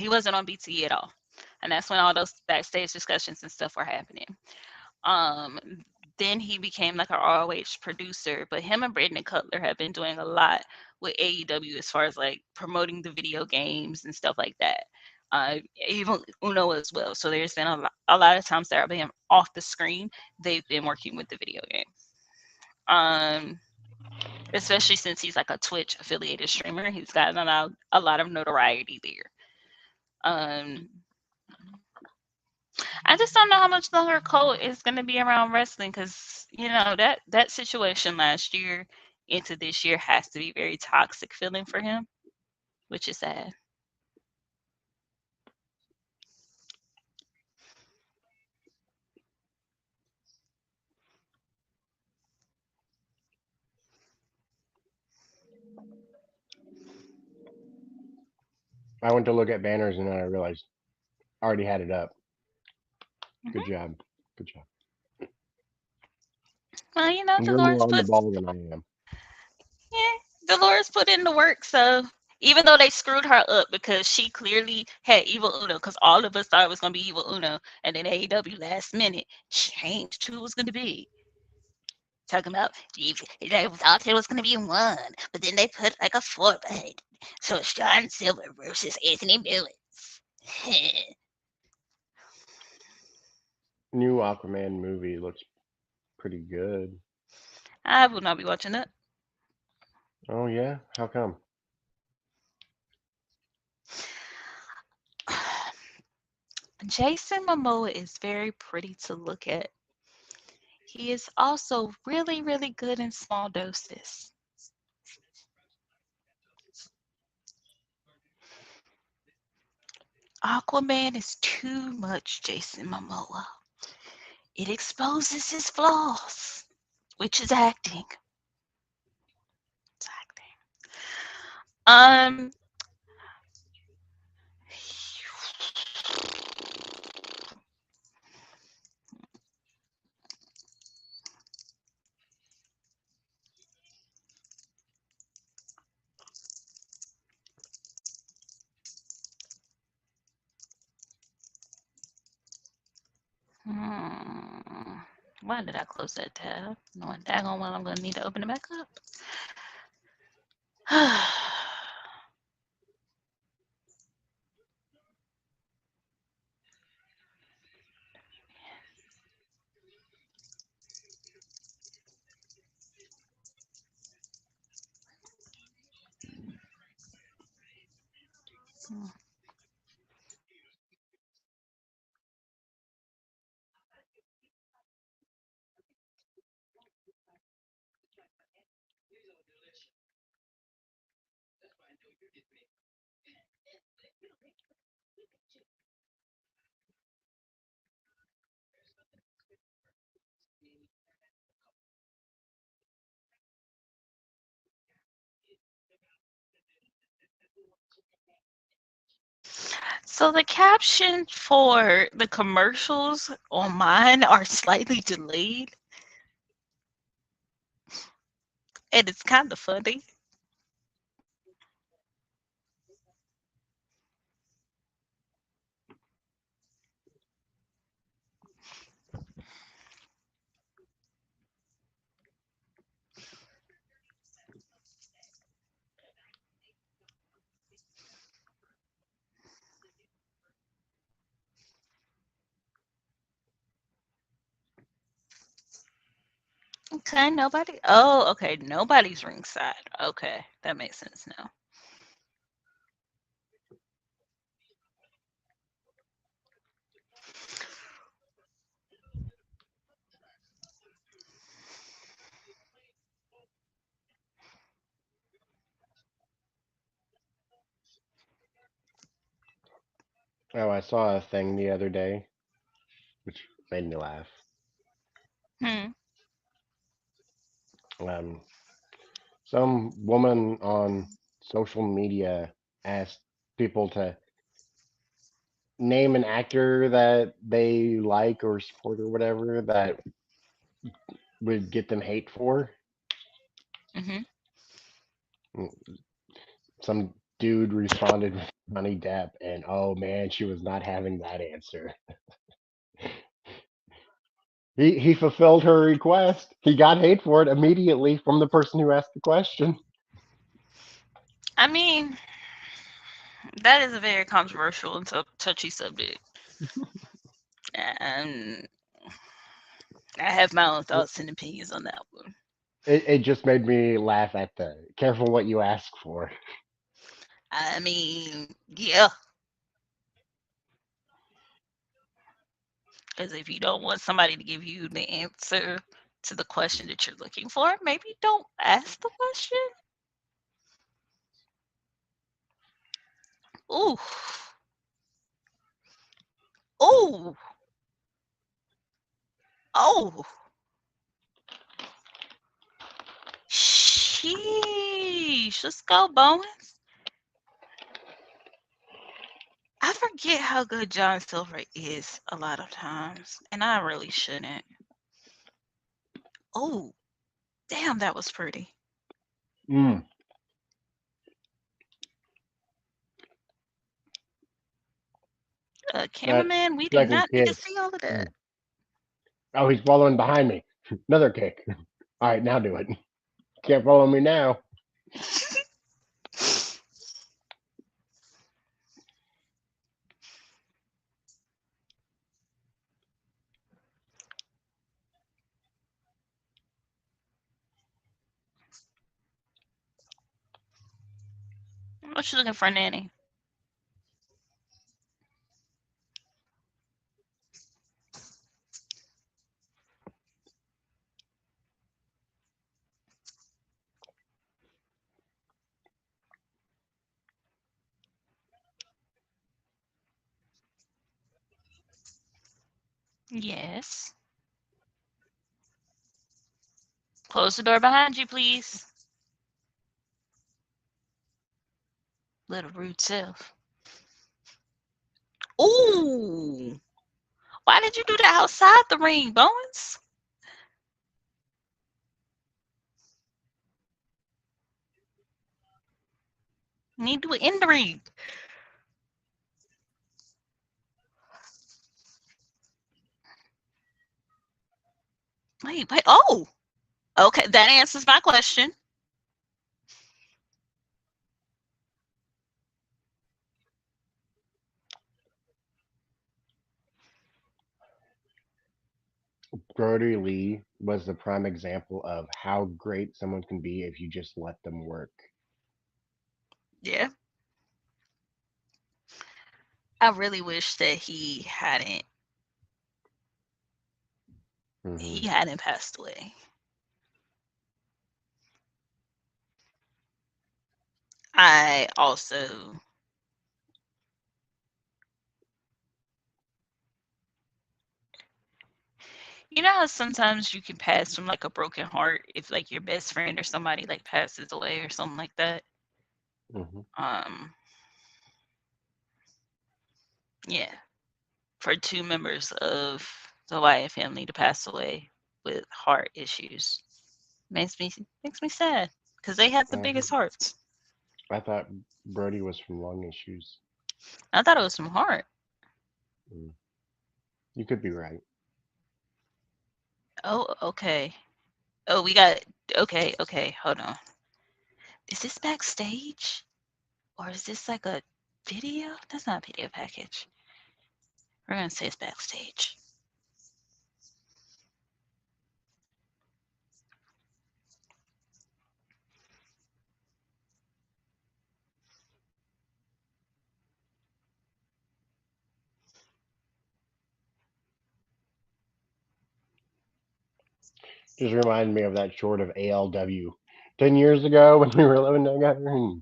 Speaker 4: wasn't on BTE at all, and that's when all those backstage discussions and stuff were happening. Um, then he became like an ROH producer, but him and Brandon Cutler have been doing a lot with AEW as far as like promoting the video games and stuff like that. Even Uno as well. So there's been a lot of times that I've been off the screen. They've been working with the video game. Um, Especially since he's like a Twitch affiliated streamer, he's gotten a lot of notoriety there. Um, I just don't know how much longer Cole is going to be around wrestling because that situation last year into this year has to be very toxic feeling for him, which is sad.
Speaker 1: I went to look at banners and then I realized I already had it up. Good
Speaker 4: Hmm.
Speaker 1: job. Good job.
Speaker 4: Well,
Speaker 1: You're more on the ball than I am.
Speaker 4: Dolores put in the work, so even though they screwed her up because she clearly had Evil Uno, because all of us thought it was going to be Evil Uno, and then AEW last minute changed who it was going to be. Talking about they thought it was going to be one, but then they put like a four behind it. So it's John Silver versus Anthony Lewis.
Speaker 1: New Aquaman movie looks pretty good.
Speaker 4: I will not be watching that.
Speaker 1: Oh yeah? How come?
Speaker 4: Jason Momoa is very pretty to look at. He is also really, really good in small doses. Aquaman is too much Jason Momoa. It exposes his flaws, which is acting. It's acting. Um, hmm. Why did I close that tab? Knowing daggone well I'm going to need to open it back up. So the caption for the commercials on mine are slightly delayed, and it's kind of funny. Okay, nobody. Oh, okay, nobody's ringside. Okay, that makes sense now.
Speaker 1: Oh, I saw a thing the other day which made me laugh.
Speaker 4: Hmm.
Speaker 1: Um, some woman on social media asked people to name an actor that they like or support or whatever that would get them hate for.
Speaker 4: Mhm.
Speaker 1: Some dude responded with Johnny Depp, and oh man, she was not having that answer. He fulfilled her request. He got hate for it immediately from the person who asked the question.
Speaker 4: I mean, that is a very controversial and touchy subject, and I have my own thoughts and opinions on that one.
Speaker 1: It just made me laugh at the careful what you ask for.
Speaker 4: I mean, yeah, because if you don't want somebody to give you the answer to the question that you're looking for, maybe don't ask the question. Ooh, ooh, oh, sheesh. Let's go, Bowens. I forget how good John Silver is a lot of times, and I really shouldn't. Oh, damn, that was pretty.
Speaker 1: Mm, that
Speaker 4: Cameraman, we do
Speaker 1: second
Speaker 4: not need to
Speaker 1: kick.
Speaker 4: see all of that.
Speaker 1: Mm. Oh, he's following behind me. Another kick. All right, now do it. Can't follow me now.
Speaker 4: What you looking for, Nanny? Yes. Close the door behind you, please. Little rude self. Ooh. Why did you do that outside the ring, Bones? You need to do it in the ring. Wait. Oh, okay. That answers my question.
Speaker 1: Brody Lee was the prime example of how great someone can be if you just let them work.
Speaker 4: Yeah. I really wish that
Speaker 1: Hmm.
Speaker 4: he hadn't passed away. I also, you know how sometimes you can pass from like a broken heart if like your best friend or somebody like passes away or something like that.
Speaker 1: Hmm.
Speaker 4: Um, yeah, for two members of the Wyatt family to pass away with heart issues makes me sad because they had the biggest hearts.
Speaker 1: I thought Brody was from lung issues.
Speaker 4: I thought it was from heart.
Speaker 1: Mm. You could be right.
Speaker 4: Oh, okay. Oh, we got okay. Hold on. Is this backstage or is this like a video? That's not a video package. We're gonna say it's backstage.
Speaker 1: Just reminded me of that short of ALW 10 years ago when we were living together.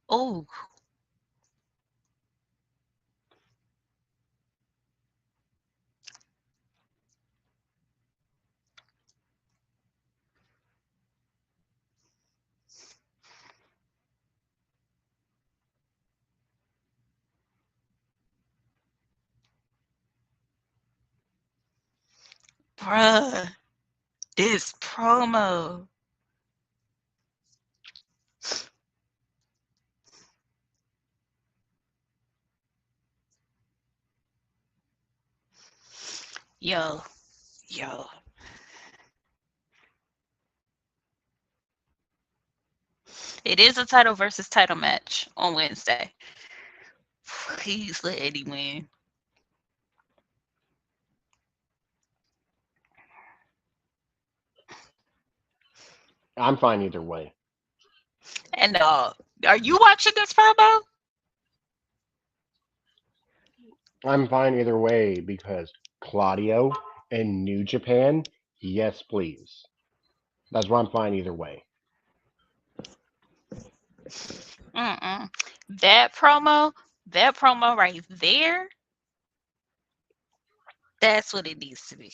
Speaker 4: Oh, bruh, this promo. Yo, yo. It is a title versus title match on Wednesday. Please let Eddie win.
Speaker 1: I'm fine either way.
Speaker 4: And are you watching this promo?
Speaker 1: I'm fine either way because Claudio and New Japan, yes, please. That's why I'm fine either way.
Speaker 4: Mm-mm. That promo right there, that's what it needs to be.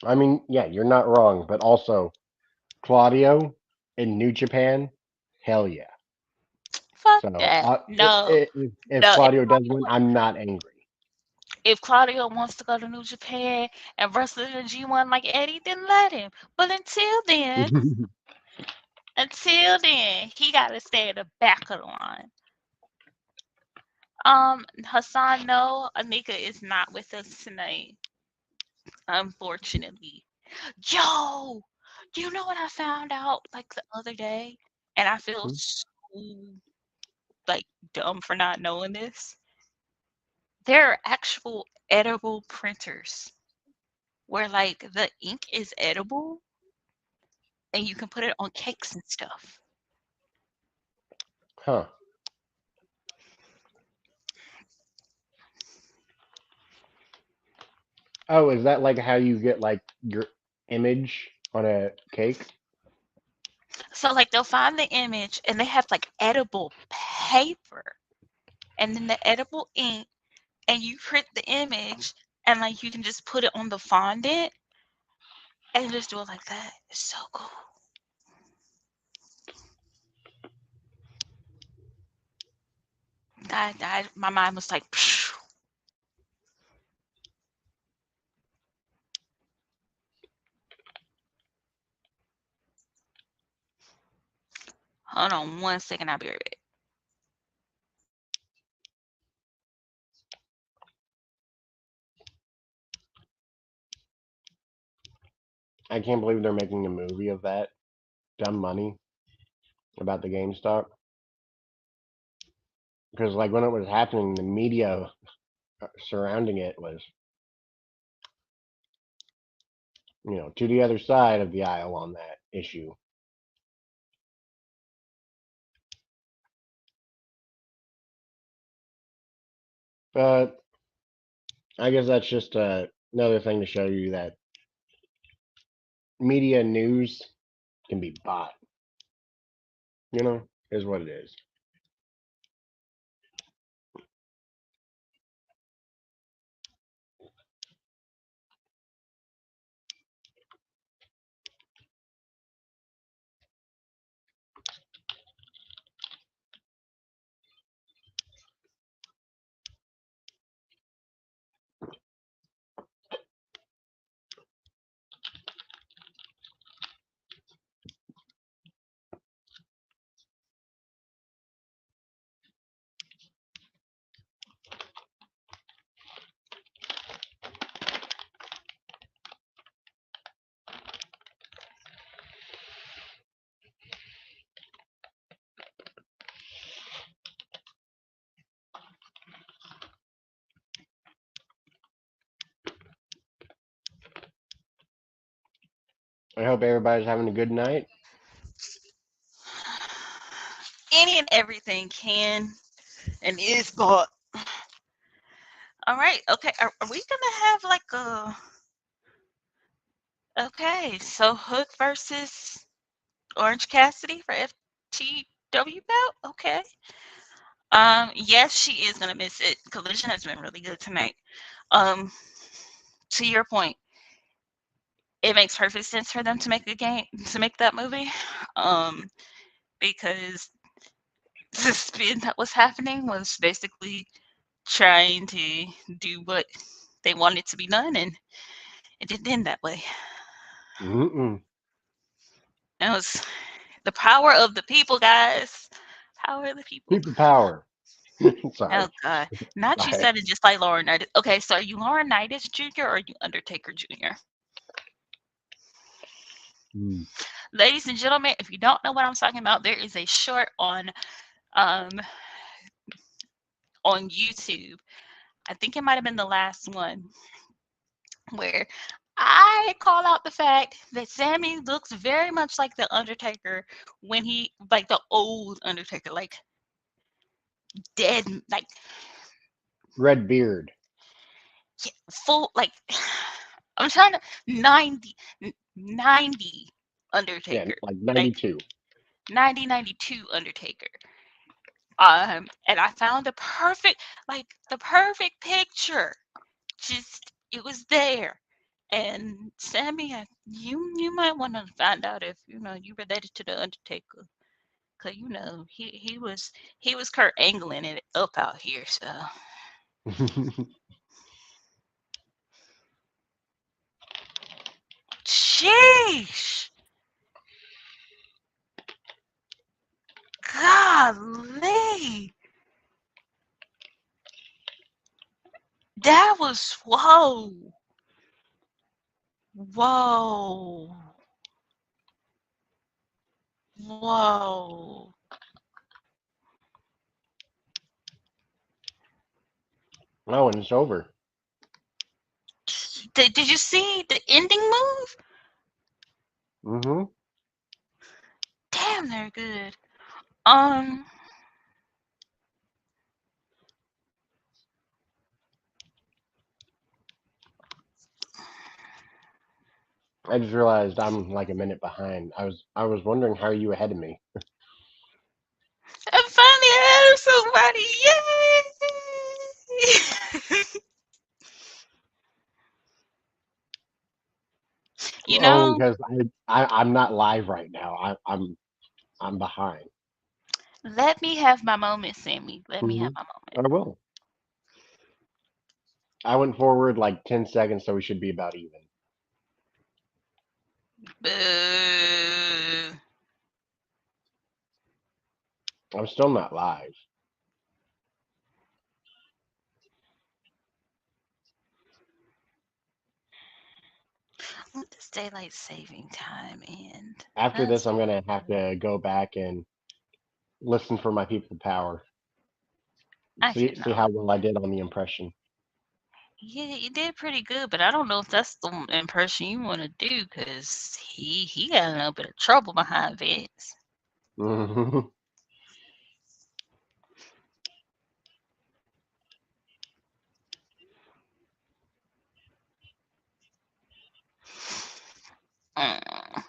Speaker 1: I mean, yeah, you're not wrong, but also Claudio in New Japan, hell yeah.
Speaker 4: Fuck
Speaker 1: So
Speaker 4: that. No,
Speaker 1: if
Speaker 4: no.
Speaker 1: Claudio does win, I'm not angry.
Speaker 4: If Claudio wants to go to New Japan and wrestle in the G1 like Eddie, then let him. But until then, he got to stay at the back of the line. Hassan, no, Anika is not with us tonight, unfortunately. Yo, do you know what I found out like the other day? And I feel so like dumb for not knowing this. There are actual edible printers where like the ink is edible and you can put it on cakes and stuff.
Speaker 1: Huh. Oh, is that like how you get like your image on a cake?
Speaker 4: So like they'll find the image and they have like edible paper and then the edible ink and you print the image and like you can just put it on the fondant and just do it like that. It's so cool. My mind was like, phew. Hold on 1 second, I'll be right back.
Speaker 1: I can't believe they're making a movie of that dumb money about the GameStop. Because like when it was happening, the media surrounding it was, to the other side of the aisle on that issue. But I guess that's just another thing to show you that media news can be bought. Is what it is. I hope everybody's having a good night.
Speaker 4: Any and everything can and is bought. All right. Okay. Are we gonna have like a? Okay. So Hook versus Orange Cassidy for FTW belt. Okay. Yes, she is gonna miss it. Collision has been really good tonight. To your point, it makes perfect sense for them to make that movie. Because the spin that was happening was basically trying to do what they wanted to be done, and it didn't end that way.
Speaker 1: Mm-mm.
Speaker 4: It was the power of the people, guys. Power of the people.
Speaker 1: People power. Sorry.
Speaker 4: Oh God, not you
Speaker 1: Sorry.
Speaker 4: said it just like Laurinaitis. Okay, so are you Laurinaitis Jr. or are you Undertaker Jr.?
Speaker 1: Mm.
Speaker 4: Ladies and gentlemen, if you don't know what I'm talking about, there is a short on YouTube. I think it might have been the last one where I call out the fact that Sammy looks very much like the Undertaker when like the old Undertaker, like dead, like
Speaker 1: Red beard.
Speaker 4: full, like I'm trying to 90 Undertaker,
Speaker 1: Yeah, like
Speaker 4: like
Speaker 1: 92.
Speaker 4: 92 Undertaker. And I found the perfect picture. Just it was there. And Sammy, you might want to find out if you related to the Undertaker, cause he was Kurt Angling it up out here. So sheesh, golly, that was whoa, whoa, whoa.
Speaker 1: Oh, and it's over.
Speaker 4: Did you see the ending move?
Speaker 1: Mm-hmm.
Speaker 4: Damn, they're good. Um,
Speaker 1: I just realized I'm like a minute behind. I was wondering how are you ahead of me.
Speaker 4: I finally have somebody. Yay! You
Speaker 1: Oh,
Speaker 4: know,
Speaker 1: because I'm not live right now. I'm behind.
Speaker 4: let me have my moment, Sammy. Let me
Speaker 1: Mm-hmm.
Speaker 4: have my moment.
Speaker 1: I will. I went forward like 10 seconds, so we should be about even.
Speaker 4: Boo.
Speaker 1: I'm still not live.
Speaker 4: Let this daylight saving time end.
Speaker 1: After this,
Speaker 4: That's
Speaker 1: I'm gonna have to go back and listen for my people power.
Speaker 4: I
Speaker 1: See
Speaker 4: should
Speaker 1: see
Speaker 4: know.
Speaker 1: how well I did on the impression.
Speaker 4: Yeah, you did pretty good, but I don't know if that's the impression you want to do, cause he got a little bit of trouble behind Vince.
Speaker 1: Mhm.
Speaker 4: Mm.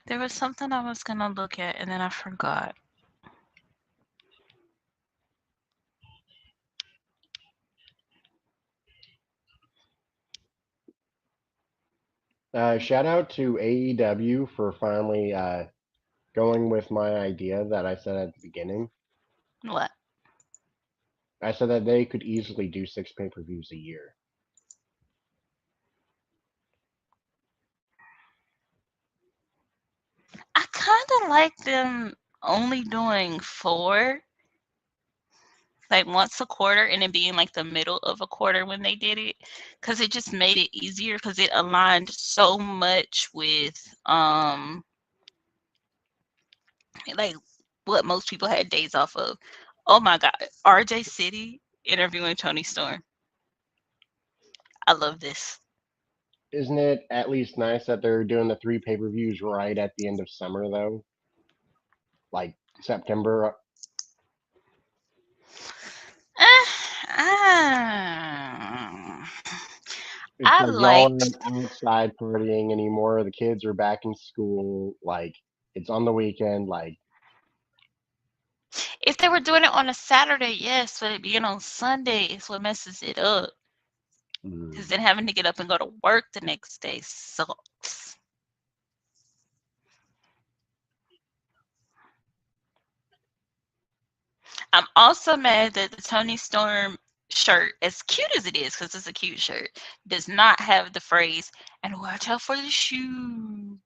Speaker 4: There was something I was gonna look at and then I forgot.
Speaker 1: Shout out to AEW for finally going with my idea that I said at the beginning.
Speaker 4: What?
Speaker 1: I said that they could easily do 6 pay-per-views a year.
Speaker 4: I kind of like them only doing 4, like once a quarter, and it being like the middle of a quarter when they did it, because it just made it easier because it aligned so much with like what most people had days off of. Oh my God, RJ City interviewing Tony Storm. I love this.
Speaker 1: Isn't it at least nice that they're doing the 3 pay-per-views right at the end of summer though? Like September.
Speaker 4: Ah,
Speaker 1: It's
Speaker 4: I
Speaker 1: like y'all
Speaker 4: liked
Speaker 1: aren't outside partying anymore. The kids are back in school. Like it's on the weekend. Like
Speaker 4: if they were doing it on a Saturday, yes, but it being on Sunday is what messes it up. Because
Speaker 1: mm,
Speaker 4: then having to get up and go to work the next day sucks. I'm also mad that the Tony Storm shirt, as cute as it is, because it's a cute shirt, does not have the phrase, and watch out for the shoe.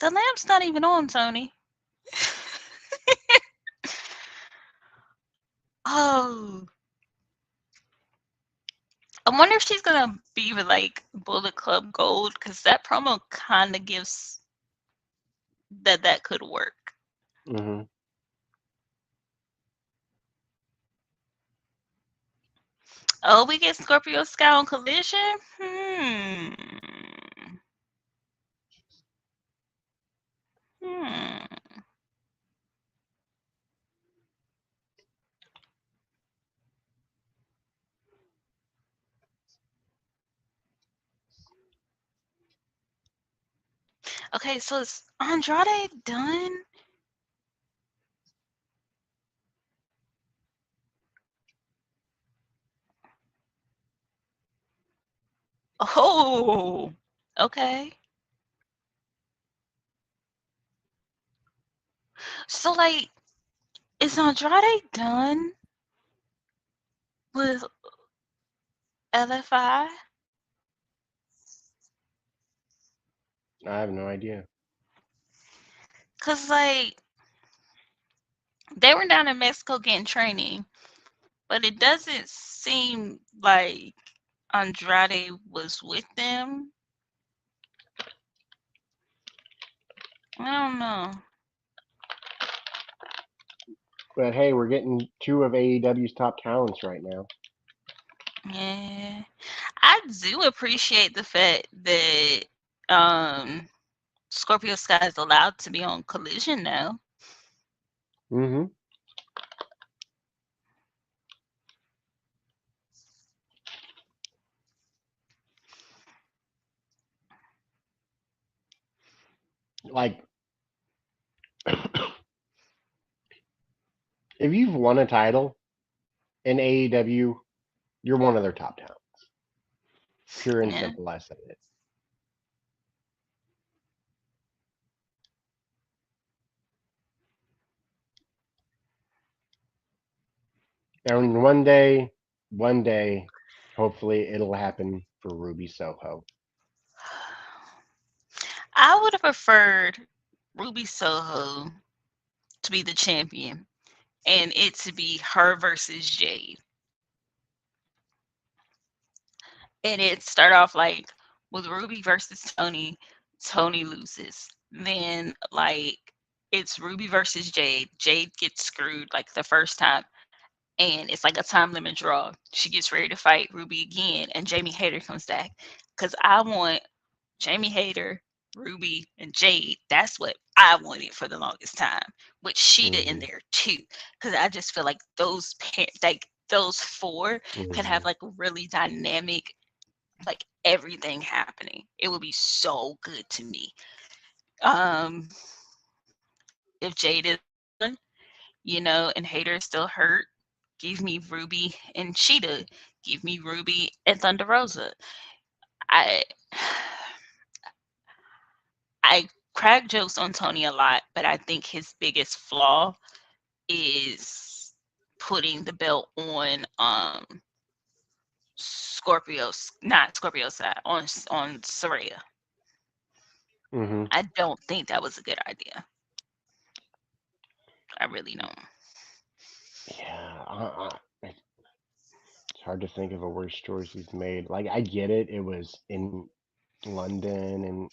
Speaker 4: The lamp's not even on, Tony. Oh, I wonder if she's gonna be with like Bullet Club Gold because that promo kind of gives that could work.
Speaker 1: mm-hmm.
Speaker 4: Oh, we get Scorpio Sky on Collision. Hmm. Okay, so is Andrade done? Oh, okay. So like, is Andrade done with LFI?
Speaker 1: I have no idea.
Speaker 4: Cause like they were down in Mexico getting training, but it doesn't seem like Andrade was with them. I don't know.
Speaker 1: But hey, we're getting two of AEW's top talents right now.
Speaker 4: Yeah. I do appreciate the fact that um Scorpio Sky is allowed to be on Collision now.
Speaker 1: Mm-hmm. Like, if you've won a title in AEW, you're one of their top talents. Pure and
Speaker 4: Yeah.
Speaker 1: simple, I said it. And one day, hopefully it'll happen for Ruby Soho.
Speaker 4: I would have preferred Ruby Soho to be the champion and it to be her versus Jade. And it start off like with Ruby versus Tony, Tony loses. Then like it's Ruby versus Jade. Jade gets screwed like the first time, and it's like a time limit draw. She gets ready to fight Ruby again, and Jamie Hayter comes back because I want Jamie Hayter, Ruby, and Jade. That's what I wanted for the longest time, with Sheeta in
Speaker 1: Mm-hmm.
Speaker 4: there too, because I just feel like like those four could
Speaker 1: Mm-hmm.
Speaker 4: have like really dynamic like everything happening. It would be so good to me. Um, if Jade is on, and Hater is still hurt, give me Ruby and Cheetah. Give me Ruby and Thunder Rosa. I I crack jokes on Tony a lot, but I think his biggest flaw is putting the belt on Scorpio's not Scorpio's side on Soraya.
Speaker 1: Mm-hmm.
Speaker 4: I don't think that was a good idea. I really don't.
Speaker 1: Yeah, it's hard to think of a worse choice he's made. Like, I get it. It was in London, and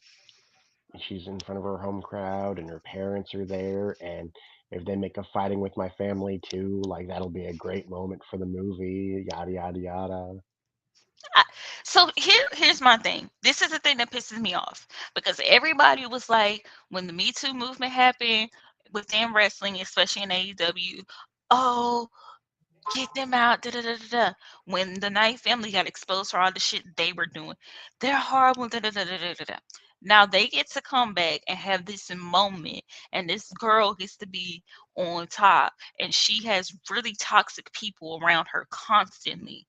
Speaker 1: she's in front of her home crowd, and her parents are there. And if they make a fighting with my family too, like that'll be a great moment for the movie. Yada yada yada.
Speaker 4: I, so here's my thing. This is the thing that pisses me off because everybody was like, when the Me Too movement happened within wrestling, especially in AEW, oh, get them out. Da, da, da, da, da. When the Knight family got exposed for all the shit they were doing, they're horrible. Da, da, da, da, da, da, da. Now they get to come back and have this moment, and this girl gets to be on top, and she has really toxic people around her constantly.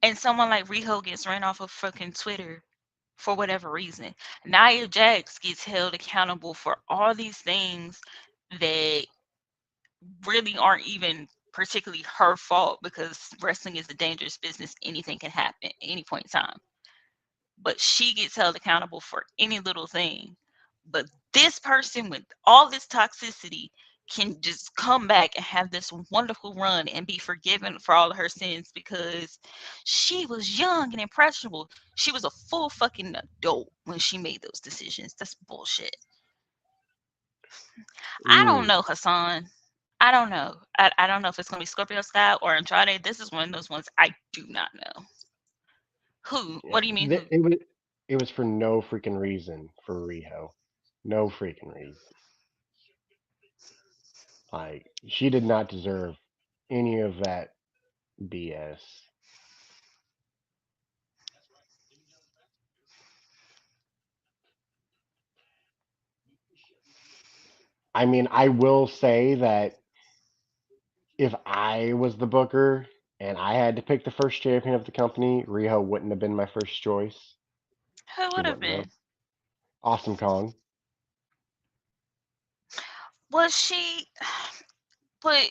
Speaker 4: And someone like Riho gets ran off of fucking Twitter for whatever reason. Nia Jax gets held accountable for all these things that really aren't even particularly her fault because wrestling is a dangerous business. Anything can happen at any point in time. But she gets held accountable for any little thing. But this person with all this toxicity can just come back and have this wonderful run and be forgiven for all of her sins because she was young and impressionable. She was a full fucking adult when she made those decisions. That's bullshit. I don't
Speaker 1: Mm,
Speaker 4: know, Hassan. I don't know. I don't know if it's gonna be Scorpio Sky or Andrade. This is one of those ones I do not know. Who?
Speaker 1: yeah,
Speaker 4: What do you mean who?
Speaker 1: it was for no freaking reason for Riho. No freaking reason. Like, she did not deserve any of that BS. I mean, I will say that if I was the booker and I had to pick the first champion of the company, Riho wouldn't have been my first choice.
Speaker 4: Who
Speaker 1: She
Speaker 4: would have
Speaker 1: wouldn't have.
Speaker 4: been?
Speaker 1: Awesome Kong.
Speaker 4: Was she? But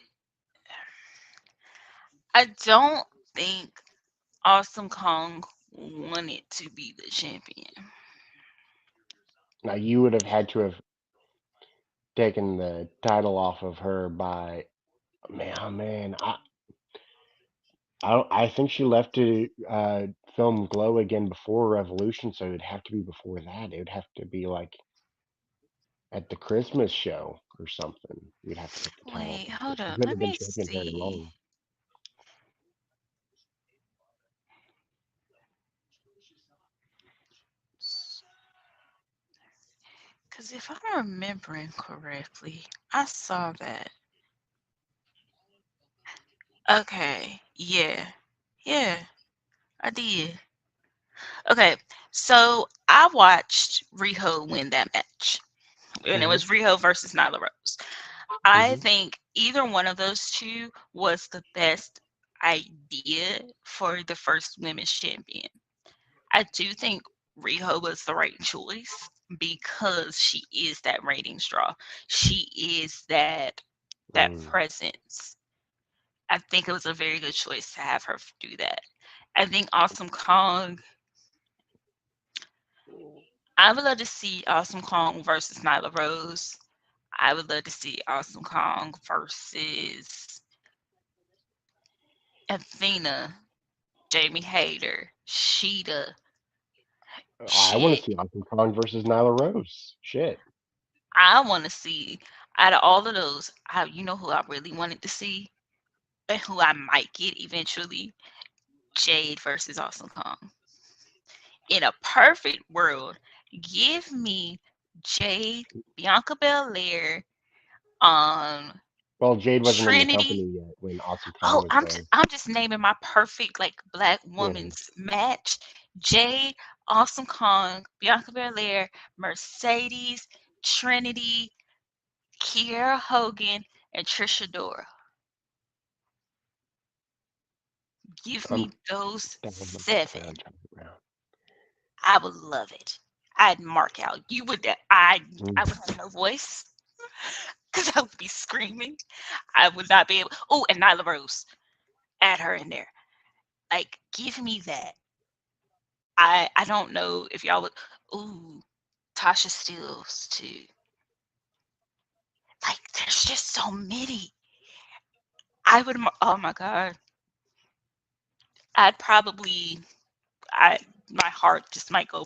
Speaker 4: I don't think Awesome Kong wanted to be the champion.
Speaker 1: Now you would have had to have taken the title off of her by man. Oh man, I think she left to film Glow again before Revolution, so it'd have to be before that. It would have to be like at the Christmas show or something. You'd have to take the title off
Speaker 4: Wait,
Speaker 1: of her.
Speaker 4: hold
Speaker 1: She
Speaker 4: up.
Speaker 1: couldn't
Speaker 4: Let
Speaker 1: have been
Speaker 4: me
Speaker 1: champion very
Speaker 4: see.
Speaker 1: long.
Speaker 4: Because if I'm remembering correctly, I saw that. Okay. Yeah. Yeah, I did. Okay. So I watched Riho win that match. And it
Speaker 1: Hmm.
Speaker 4: was Riho versus Nyla Rose. I
Speaker 1: Hmm.
Speaker 4: think either one of those two was the best idea for the first women's champion. I do think Riho was the right choice because she is that ratings draw. She is that
Speaker 1: Mm.
Speaker 4: presence. I think it was a very good choice to have her do that. I think Awesome Kong. I would love to see Awesome Kong versus Nyla Rose. I would love to see Awesome Kong versus Athena, Jamie Hayter, Sheeta.
Speaker 1: I want to
Speaker 4: Shit.
Speaker 1: see Awesome Kong versus Nyla Rose. Shit.
Speaker 4: I want to see out of all of those, you know who I really wanted to see and who I might get eventually? Jade versus Awesome Kong. In a perfect world, give me Jade, Bianca Belair, um,
Speaker 1: Well, Jade wasn't in the
Speaker 4: Trinity.
Speaker 1: company yet when Awesome Kong
Speaker 4: Oh,
Speaker 1: was
Speaker 4: I'm just,
Speaker 1: there.
Speaker 4: I'm just naming my perfect like black
Speaker 1: Hmm.
Speaker 4: woman's match. Jade, Awesome Kong, Bianca Belair, Mercedes, Trinity, Kiera Hogan, and Trisha Dora. Give
Speaker 1: I'm
Speaker 4: me those
Speaker 1: down with the crown
Speaker 4: seven.
Speaker 1: round.
Speaker 4: I would love it. I'd mark out. You would. I
Speaker 1: Mm.
Speaker 4: would have no voice because I would be screaming. I would not be able. Oh, and Nyla Rose. Add her in there. Like, give me that. I don't know if y'all would. Ooh, Tasha Steeles too. Like, there's just so many. I would. Oh my god. I'd probably. I my heart just might go.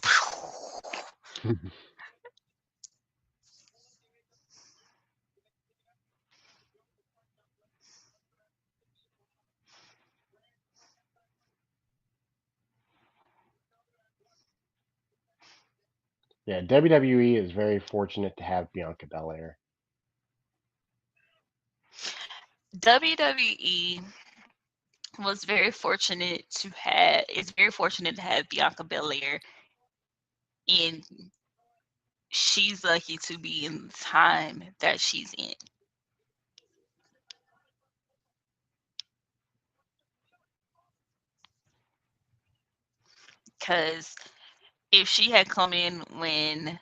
Speaker 1: Yeah, WWE is very fortunate to have Bianca Belair.
Speaker 4: WWE was very fortunate to have is very fortunate to have Bianca Belair in she's lucky to be in the time that she's in. Because if she had come in when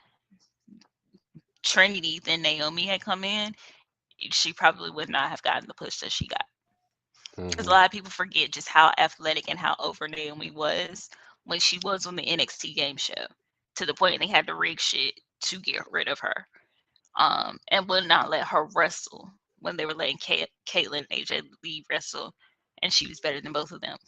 Speaker 4: Trinity then Naomi had come in, she probably would not have gotten the push that she got. Because a
Speaker 1: Hmm.
Speaker 4: lot of people forget just how athletic and how over Naomi was when she was on the NXT game show, to the point they had to rig shit to get rid of her. And would not let her wrestle when they were letting Caitlyn and AJ Lee wrestle, and she was better than both of them.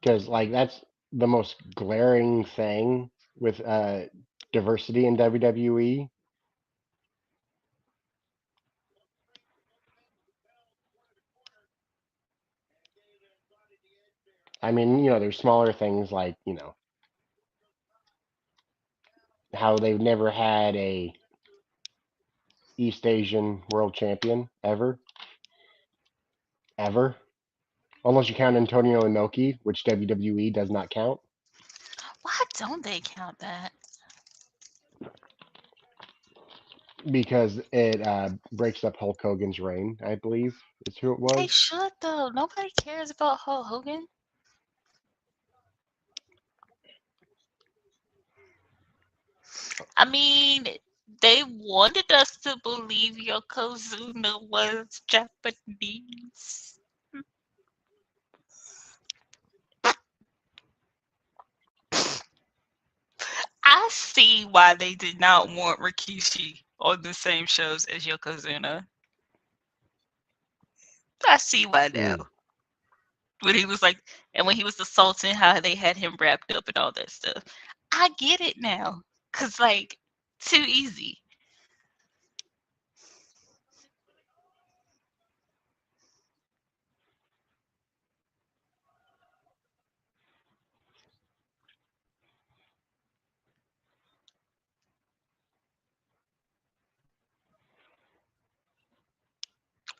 Speaker 1: Because like that's the most glaring thing with diversity in WWE. I mean, there's smaller things like how they've never had a East Asian world champion ever, unless you count Antonio Inoki, which WWE does not count
Speaker 4: Why don't they count that?
Speaker 1: because it breaks up Hulk Hogan's reign. I believe is who it
Speaker 4: They
Speaker 1: was.
Speaker 4: should though. Nobody cares about Hulk Hogan. I mean, they wanted us to believe Yokozuna was Japanese. I see why they did not want Rikishi on the same shows as Yokozuna. I see why now.
Speaker 1: Mm.
Speaker 4: When he was like, and when he was assaulting, how they had him wrapped up and all that stuff. I get it now. Cause like, too easy.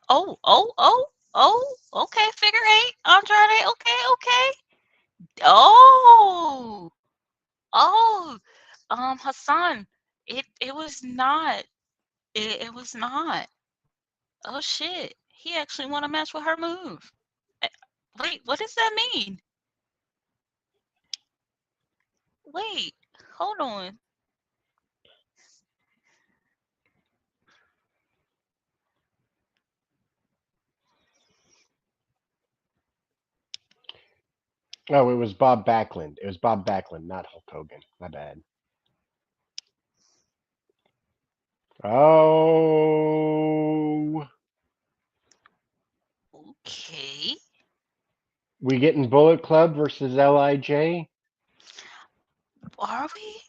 Speaker 4: Oh, oh, oh, oh. Okay, figure eight, Andrade. Okay, okay. Oh, oh. Hassan. It was not. It was not. Oh shit. He actually won a match with her move. Eh, Wait, what does that mean? Wait, hold on.
Speaker 1: Oh, it was Bob Backlund. It was Bob Backlund, not Hulk Hogan. My bad. Oh,
Speaker 4: Okay.
Speaker 1: we getting Bullet Club versus Lij.
Speaker 4: Are we?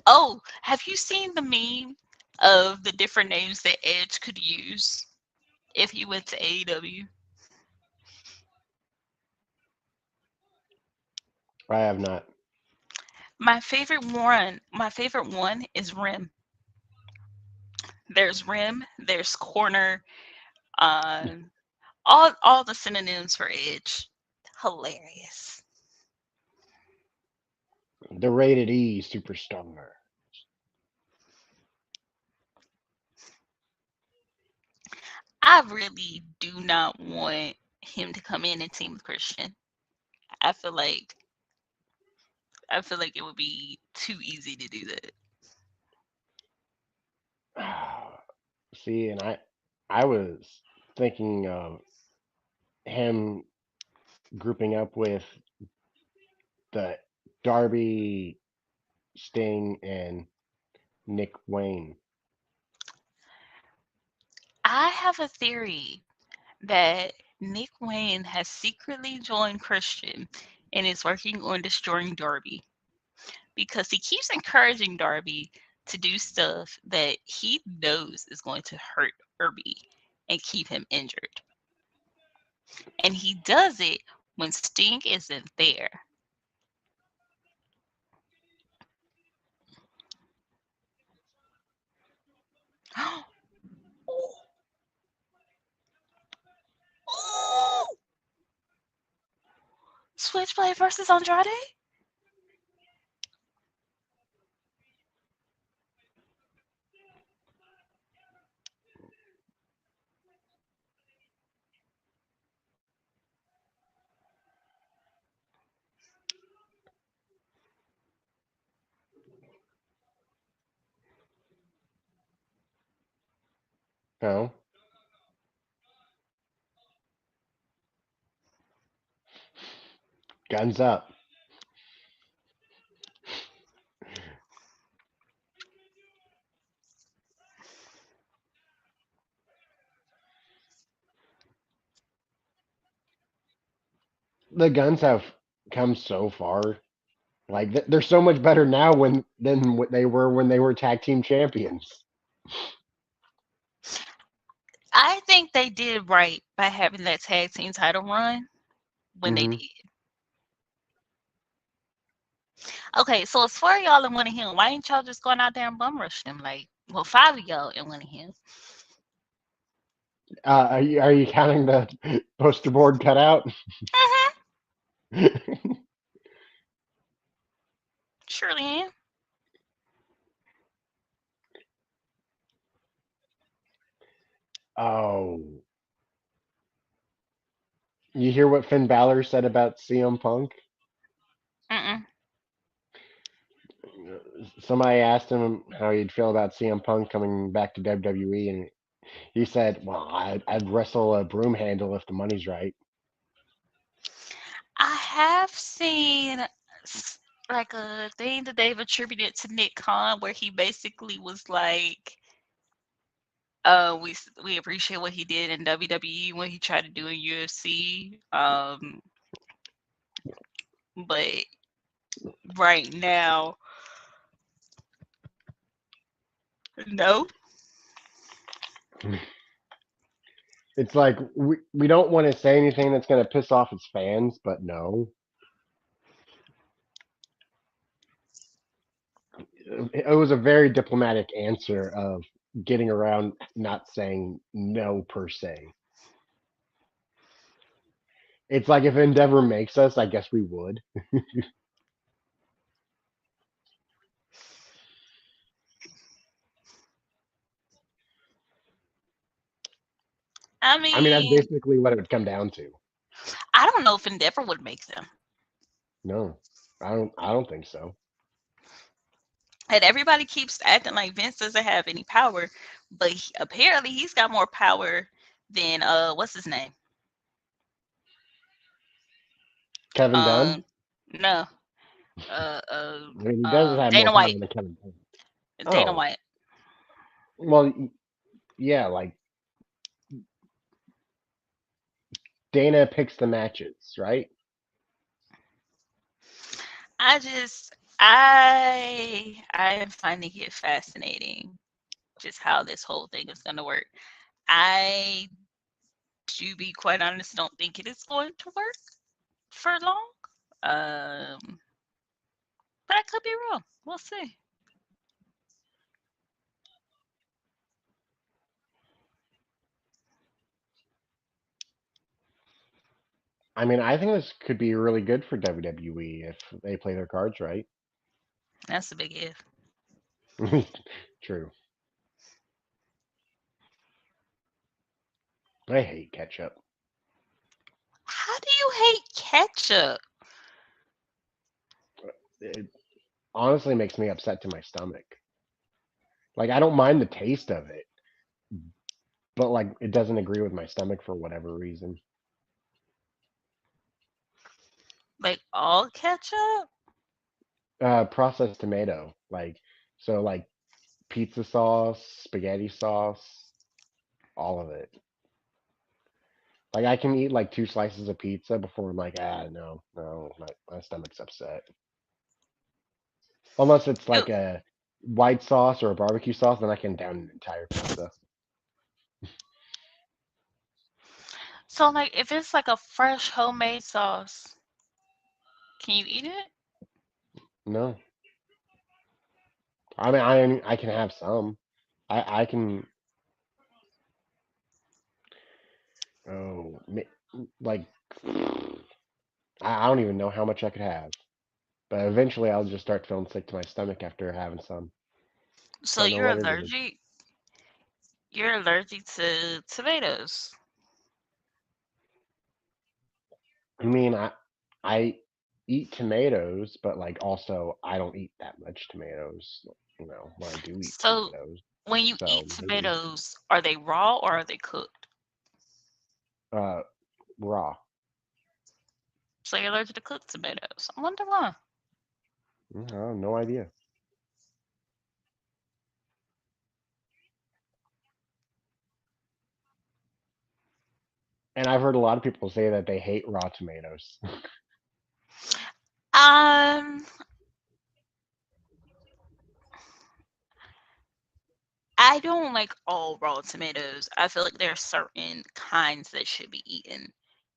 Speaker 4: Oh, have you seen the meme of the different names that Edge could use if he went to AEW?
Speaker 1: I have not.
Speaker 4: My favorite one is Rim. There's Rim, there's Corner, um, all the synonyms for Edge. Hilarious.
Speaker 1: The Rated E Superstar.
Speaker 4: I really do not want him to come in and team with Christian. I feel like I feel like it would be too easy to do that.
Speaker 1: See, and I was thinking of him grouping up with the Darby, Sting, and Nick Wayne.
Speaker 4: I have a theory that Nick Wayne has secretly joined Christian and is working on destroying Darby because he keeps encouraging Darby to do stuff that he knows is going to hurt Darby and keep him injured. And he does it when Sting isn't there. Switchblade versus Andrade?
Speaker 1: No, guns up. The guns have come so far. Like they're so much better now than what they were when they were tag team champions.
Speaker 4: I think they did right by having that tag team title run when they
Speaker 1: Hmm.
Speaker 4: did. Okay, so as far as y'all in Winning Hill, why ain't y'all just going out there and bum rush them? Like, well, five of y'all in Winning Hill.
Speaker 1: Are you counting the poster board cutout?
Speaker 4: Mhm. Surely am.
Speaker 1: Oh, you hear what Finn Balor said about CM Punk?
Speaker 4: Mm-mm.
Speaker 1: Somebody asked him how he'd feel about CM Punk coming back to WWE, and he said, "Well, I'd wrestle a broom handle if the money's right."
Speaker 4: I have seen like a thing that they've attributed to Nick Khan where he basically was like, we appreciate what he did in WWE when he tried to do in UFC. But right now, no.
Speaker 1: It's like we don't want to say anything that's going to piss off his fans, but no. It was a very diplomatic answer of getting around not saying no per se. It's like if Endeavor makes us, I guess we would.
Speaker 4: I
Speaker 1: I mean, that's
Speaker 4: mean,
Speaker 1: basically what it would come down to.
Speaker 4: I don't know if Endeavor would make them.
Speaker 1: No, I don't think so.
Speaker 4: And everybody keeps acting like Vince doesn't have any power, but apparently he's got more power than what's his name?
Speaker 1: Kevin Dunn.
Speaker 4: Um, no, uh, uh,
Speaker 1: I mean, he does have more
Speaker 4: Dana
Speaker 1: power
Speaker 4: White.
Speaker 1: than Kevin Dunn.
Speaker 4: Dana
Speaker 1: Oh,
Speaker 4: White.
Speaker 1: well, yeah, like Dana picks the matches, right?
Speaker 4: I just, I am finding it fascinating just how this whole thing is gonna work. I, to be quite honest, don't think it is going to work for long. Um, but I could be wrong. We'll see.
Speaker 1: I mean, I think this could be really good for WWE if they play their cards right.
Speaker 4: That's a big if.
Speaker 1: True. I hate ketchup.
Speaker 4: How do you hate ketchup?
Speaker 1: It honestly makes me upset to my stomach. Like, I don't mind the taste of it, but like, it doesn't agree with my stomach for whatever reason.
Speaker 4: Like all ketchup?
Speaker 1: Processed tomato, like, so like pizza sauce, spaghetti sauce, all of it. Like, I can eat like two slices of pizza before I'm like, no, no, my stomach's upset. Unless it's
Speaker 4: Ew.
Speaker 1: like a white sauce or a barbecue sauce, then I can down an entire pizza.
Speaker 4: So like if it's like a fresh homemade sauce, can you eat it?
Speaker 1: No, I mean, I can have some. I can. Oh, like I don't even know how much I could have. But eventually, I'll just start feeling sick to my stomach after having some.
Speaker 4: So
Speaker 1: Don't know
Speaker 4: you're
Speaker 1: what it is.
Speaker 4: allergic? You're allergic to tomatoes.
Speaker 1: I mean, I eat tomatoes, but like also I don't eat that much tomatoes. When I do eat
Speaker 4: So
Speaker 1: tomatoes.
Speaker 4: when you
Speaker 1: So
Speaker 4: eat
Speaker 1: maybe
Speaker 4: tomatoes, are they raw or are they cooked?
Speaker 1: uh raw.
Speaker 4: So you're allergic to cooked tomatoes. I wonder why.
Speaker 1: I have no idea. And I've heard a lot of people say that they hate raw tomatoes.
Speaker 4: Um, I don't like all raw tomatoes. I feel like there are certain kinds that should be eaten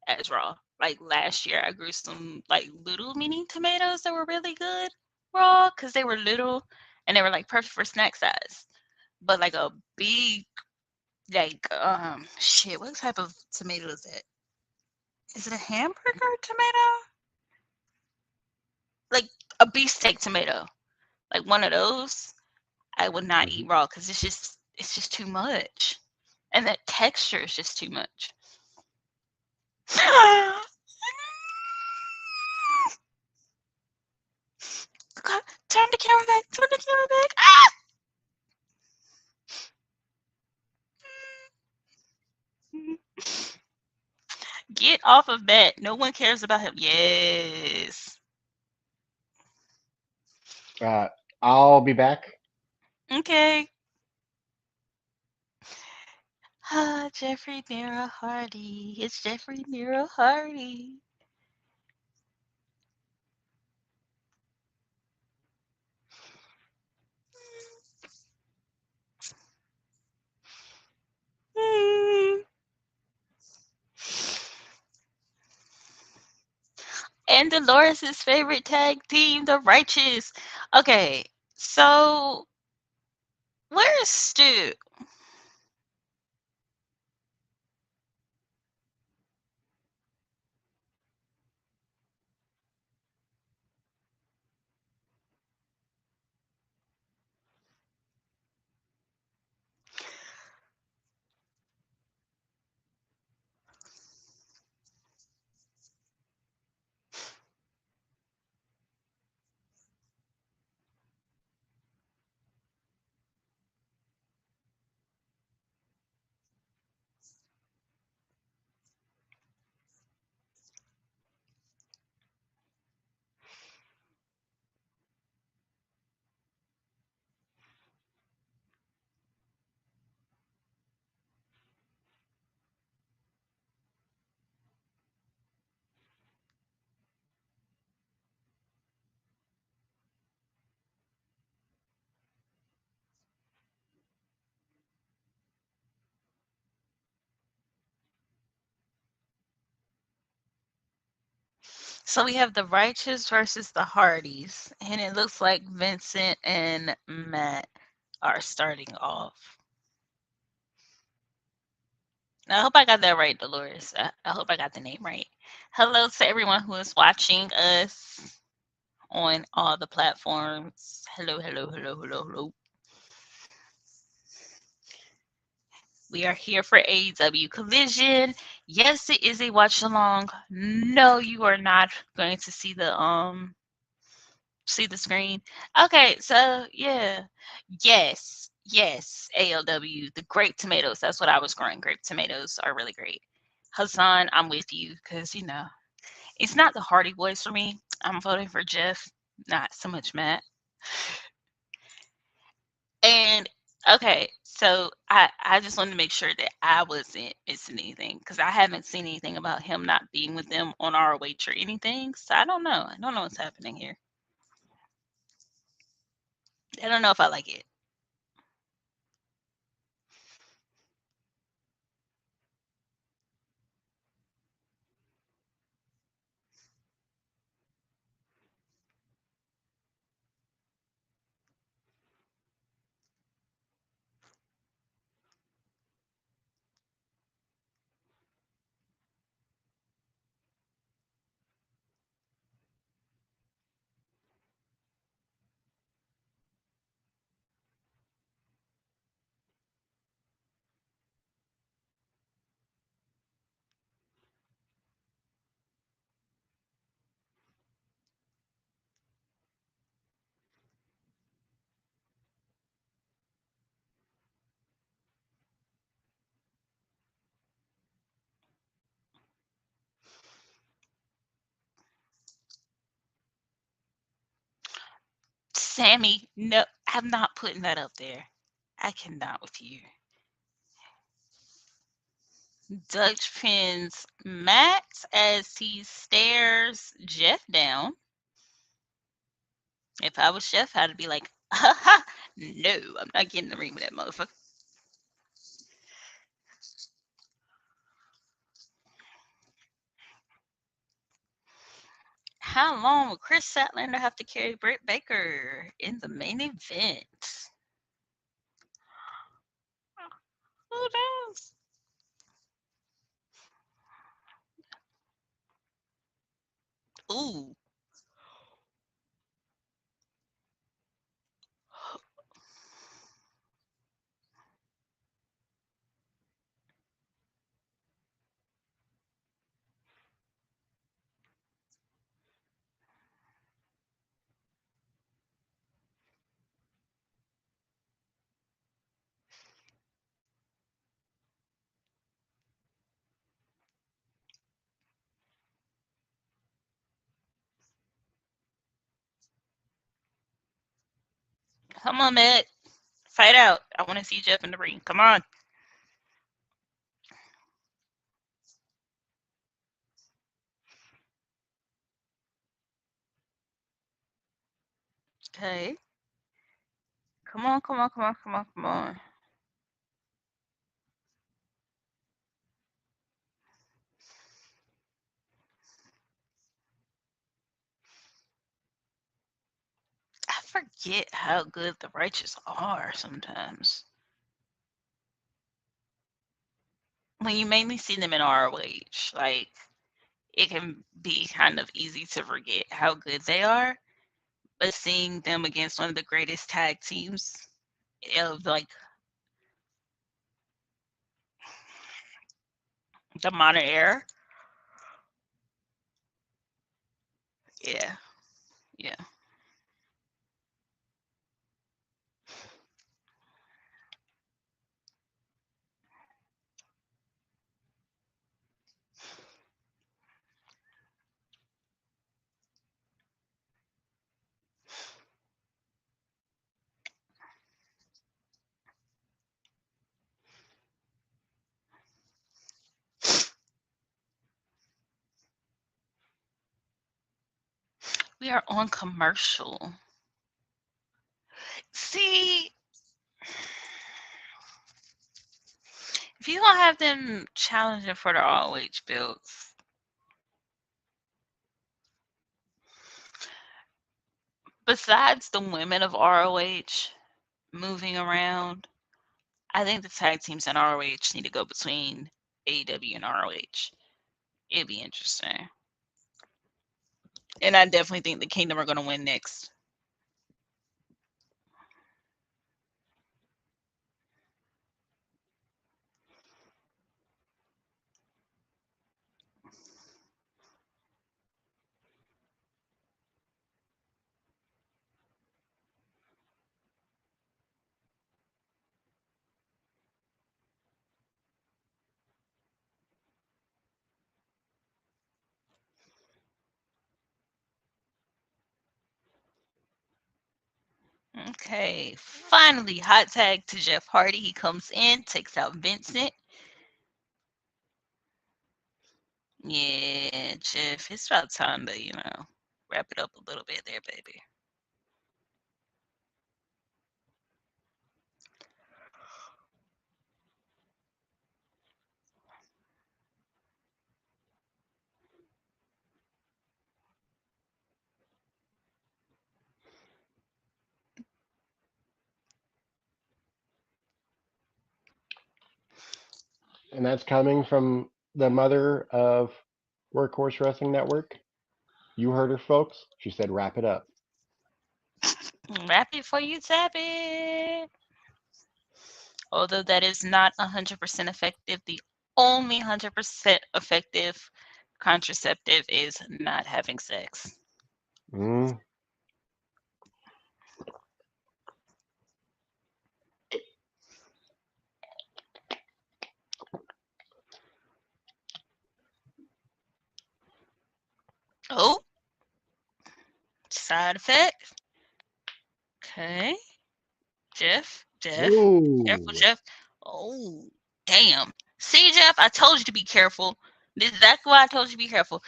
Speaker 4: as raw. Like last year, I grew some like little mini tomatoes that were really good raw because they were little and they were like perfect for snack size. But like a big Like, shit, what type of tomato is that? Is it a hamburger tomato? Like a beefsteak tomato, like one of those. I would not
Speaker 1: Hmm.
Speaker 4: eat raw because it's just too much, and that texture is just too much. God, turn the camera back. Turn the camera back. Ah! Get off of that. No one cares about him. Yes.
Speaker 1: Uh, I'll be back.
Speaker 4: Okay. Ah, Jeffrey Nero Hardy. It's Jeffrey Nero Hardy. Mm. And Dolores' favorite tag team, the Righteous. Okay, so where is Stu? So we have the Righteous versus the Hardys, and it looks like Vincent and Matt are starting off. I hope I got that right, Dolores. I hope I got the name right. Hello to everyone who is watching us on all the platforms. Hello, hello, hello, hello, hello. We are here for Aew Collision. Yes, it is a watch along. No, you are not going to see the screen. Okay, so yeah. Yes, ALW, the grape tomatoes. That's what I was growing. Grape tomatoes are really great. Hassan, I'm with you because it's not the Hardy Boys for me. I'm voting for Jeff, not so much Matt. And okay, so I just wanted to make sure that I wasn't missing anything because I haven't seen anything about him not being with them on ROH or anything. So I don't know. I don't know what's happening here. I don't know if I like it. Sammy, no, I'm not putting that up there. I cannot with you. Dutch pins Max as he stares Jeff down. If I was Jeff, I'd be like, haha, no, I'm not getting the ring with that motherfucker. How long will Chris Statlander have to carry Britt Baker in the main event? Who knows? Ooh. Come on, Matt. Fight out. I want to see Jeff in the ring. Come on. Okay. Come on, come on, come on, come on, come on. I forget how good the Righteous are sometimes. When you mainly see them in ROH, like, it can be kind of easy to forget how good they are. But seeing them against one of the greatest tag teams of, like, the modern era, yeah, yeah. We are on commercial. See, if you don't have them challenging for the ROH belts, besides the women of ROH moving around, I think the tag teams in ROH need to go between AEW and ROH. It'd be interesting. And I definitely think the Kingdom are going to win next. Okay, finally, hot tag to Jeff Hardy. He comes in, takes out Vincent. Yeah, Jeff, it's about time to, wrap it up a little bit there, baby.
Speaker 1: And that's coming from the mother of Workhorse Wrestling Network. You heard her, folks. She said, wrap it up.
Speaker 4: Wrap it for you, tap it. Although that is not 100% effective, the only 100% effective contraceptive is not having sex.
Speaker 1: Mm.
Speaker 4: Oh, side effect. Okay. Jeff, careful,
Speaker 1: Ooh.
Speaker 4: Jeff. Oh, damn. See, Jeff, I told you to be careful. This is exactly why I told you to be careful.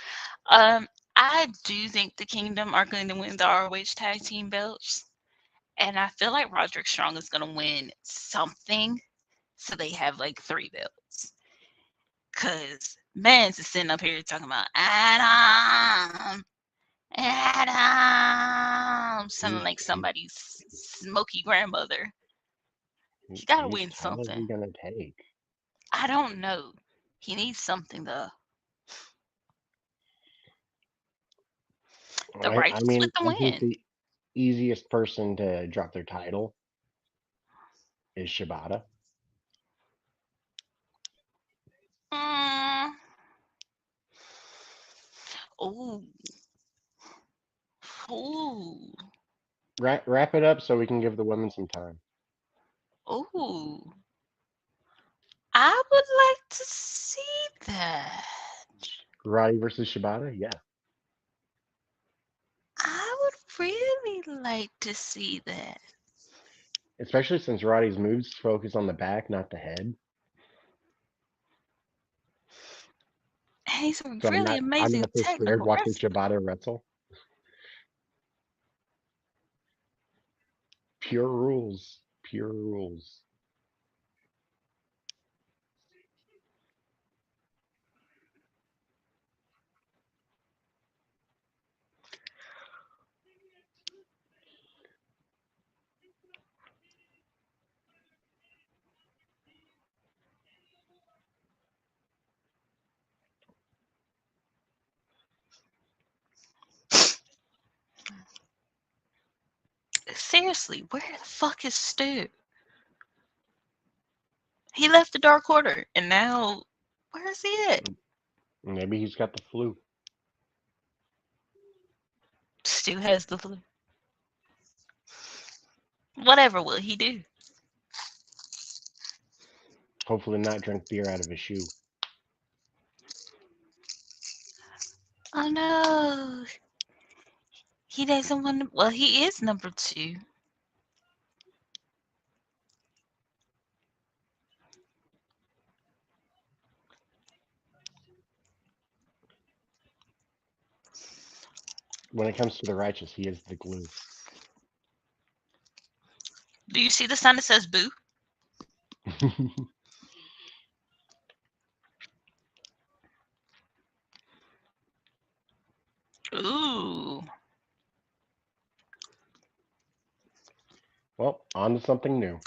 Speaker 4: I do think the Kingdom are going to win the ROH tag team belts. And I feel like Roderick Strong is going to win something. So they have like 3 belts. Because Mans is sitting up here talking about Adam. Sounding like somebody's smoky grandmother. He got to
Speaker 1: Whose
Speaker 4: win
Speaker 1: tell is he
Speaker 4: something.
Speaker 1: gonna take?
Speaker 4: I don't know. He needs something though. The
Speaker 1: I
Speaker 4: Righteous with
Speaker 1: mean,
Speaker 4: the
Speaker 1: I think
Speaker 4: win.
Speaker 1: the easiest person to drop their title is Shibata.
Speaker 4: Mm. Ooh. Ooh.
Speaker 1: Wrap it up so we can give the women some time.
Speaker 4: Ooh. I would like to see that.
Speaker 1: Roddy versus Shibata, yeah.
Speaker 4: I would really like to see that.
Speaker 1: Especially since Roddy's moves focus on the back, not the head.
Speaker 4: And he's a
Speaker 1: So
Speaker 4: really
Speaker 1: I'm
Speaker 4: amazing
Speaker 1: not so scared
Speaker 4: technical
Speaker 1: watching
Speaker 4: wrestler.
Speaker 1: Shibata wrestle. Pure rules. Pure rules.
Speaker 4: Seriously, where the fuck is Stu? He left the Dark Order, and now where is he at?
Speaker 1: Maybe he's got the flu.
Speaker 4: Stu has the flu. Whatever will he do?
Speaker 1: Hopefully not drink beer out of a shoe.
Speaker 4: Oh no. He doesn't want to. Well, he is number 2.
Speaker 1: When it comes to the righteous, he is the glue.
Speaker 4: Do you see the sign that says boo? Ooh.
Speaker 1: Well, on to something new.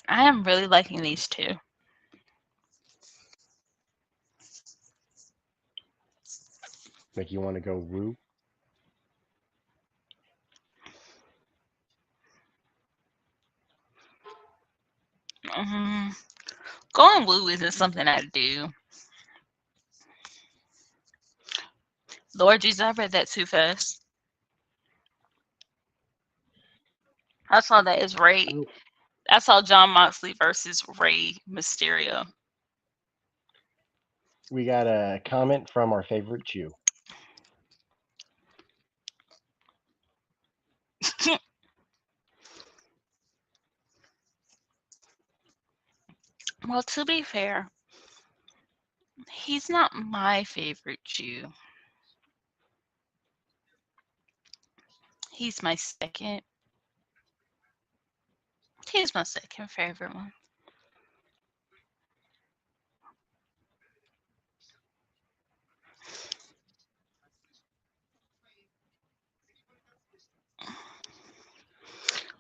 Speaker 4: I am really liking these two.
Speaker 1: Make you want to go woo?
Speaker 4: hmm Going woo isn't something I do. Lord Jesus, I read that too fast. I saw that as Ray.
Speaker 1: Oh,
Speaker 4: I saw John Moxley versus Ray Mysterio.
Speaker 1: we got a comment from our favorite Jew.
Speaker 4: Well, to be fair, he's not my favorite Jew. He's my second. He's my second favorite one.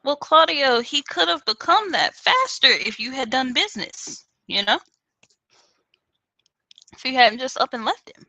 Speaker 4: Well, Claudio, he could have become that faster if you had done business, you know? If you hadn't just up and left him.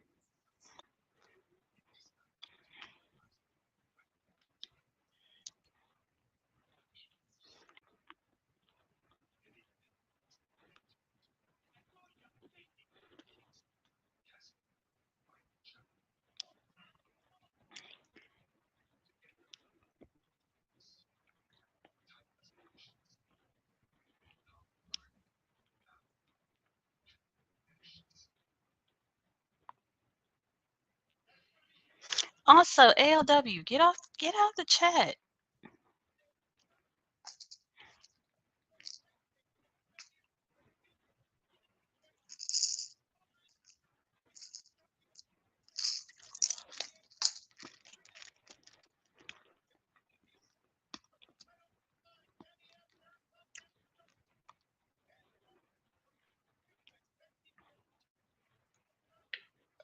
Speaker 4: Also, ALW, get out the chat.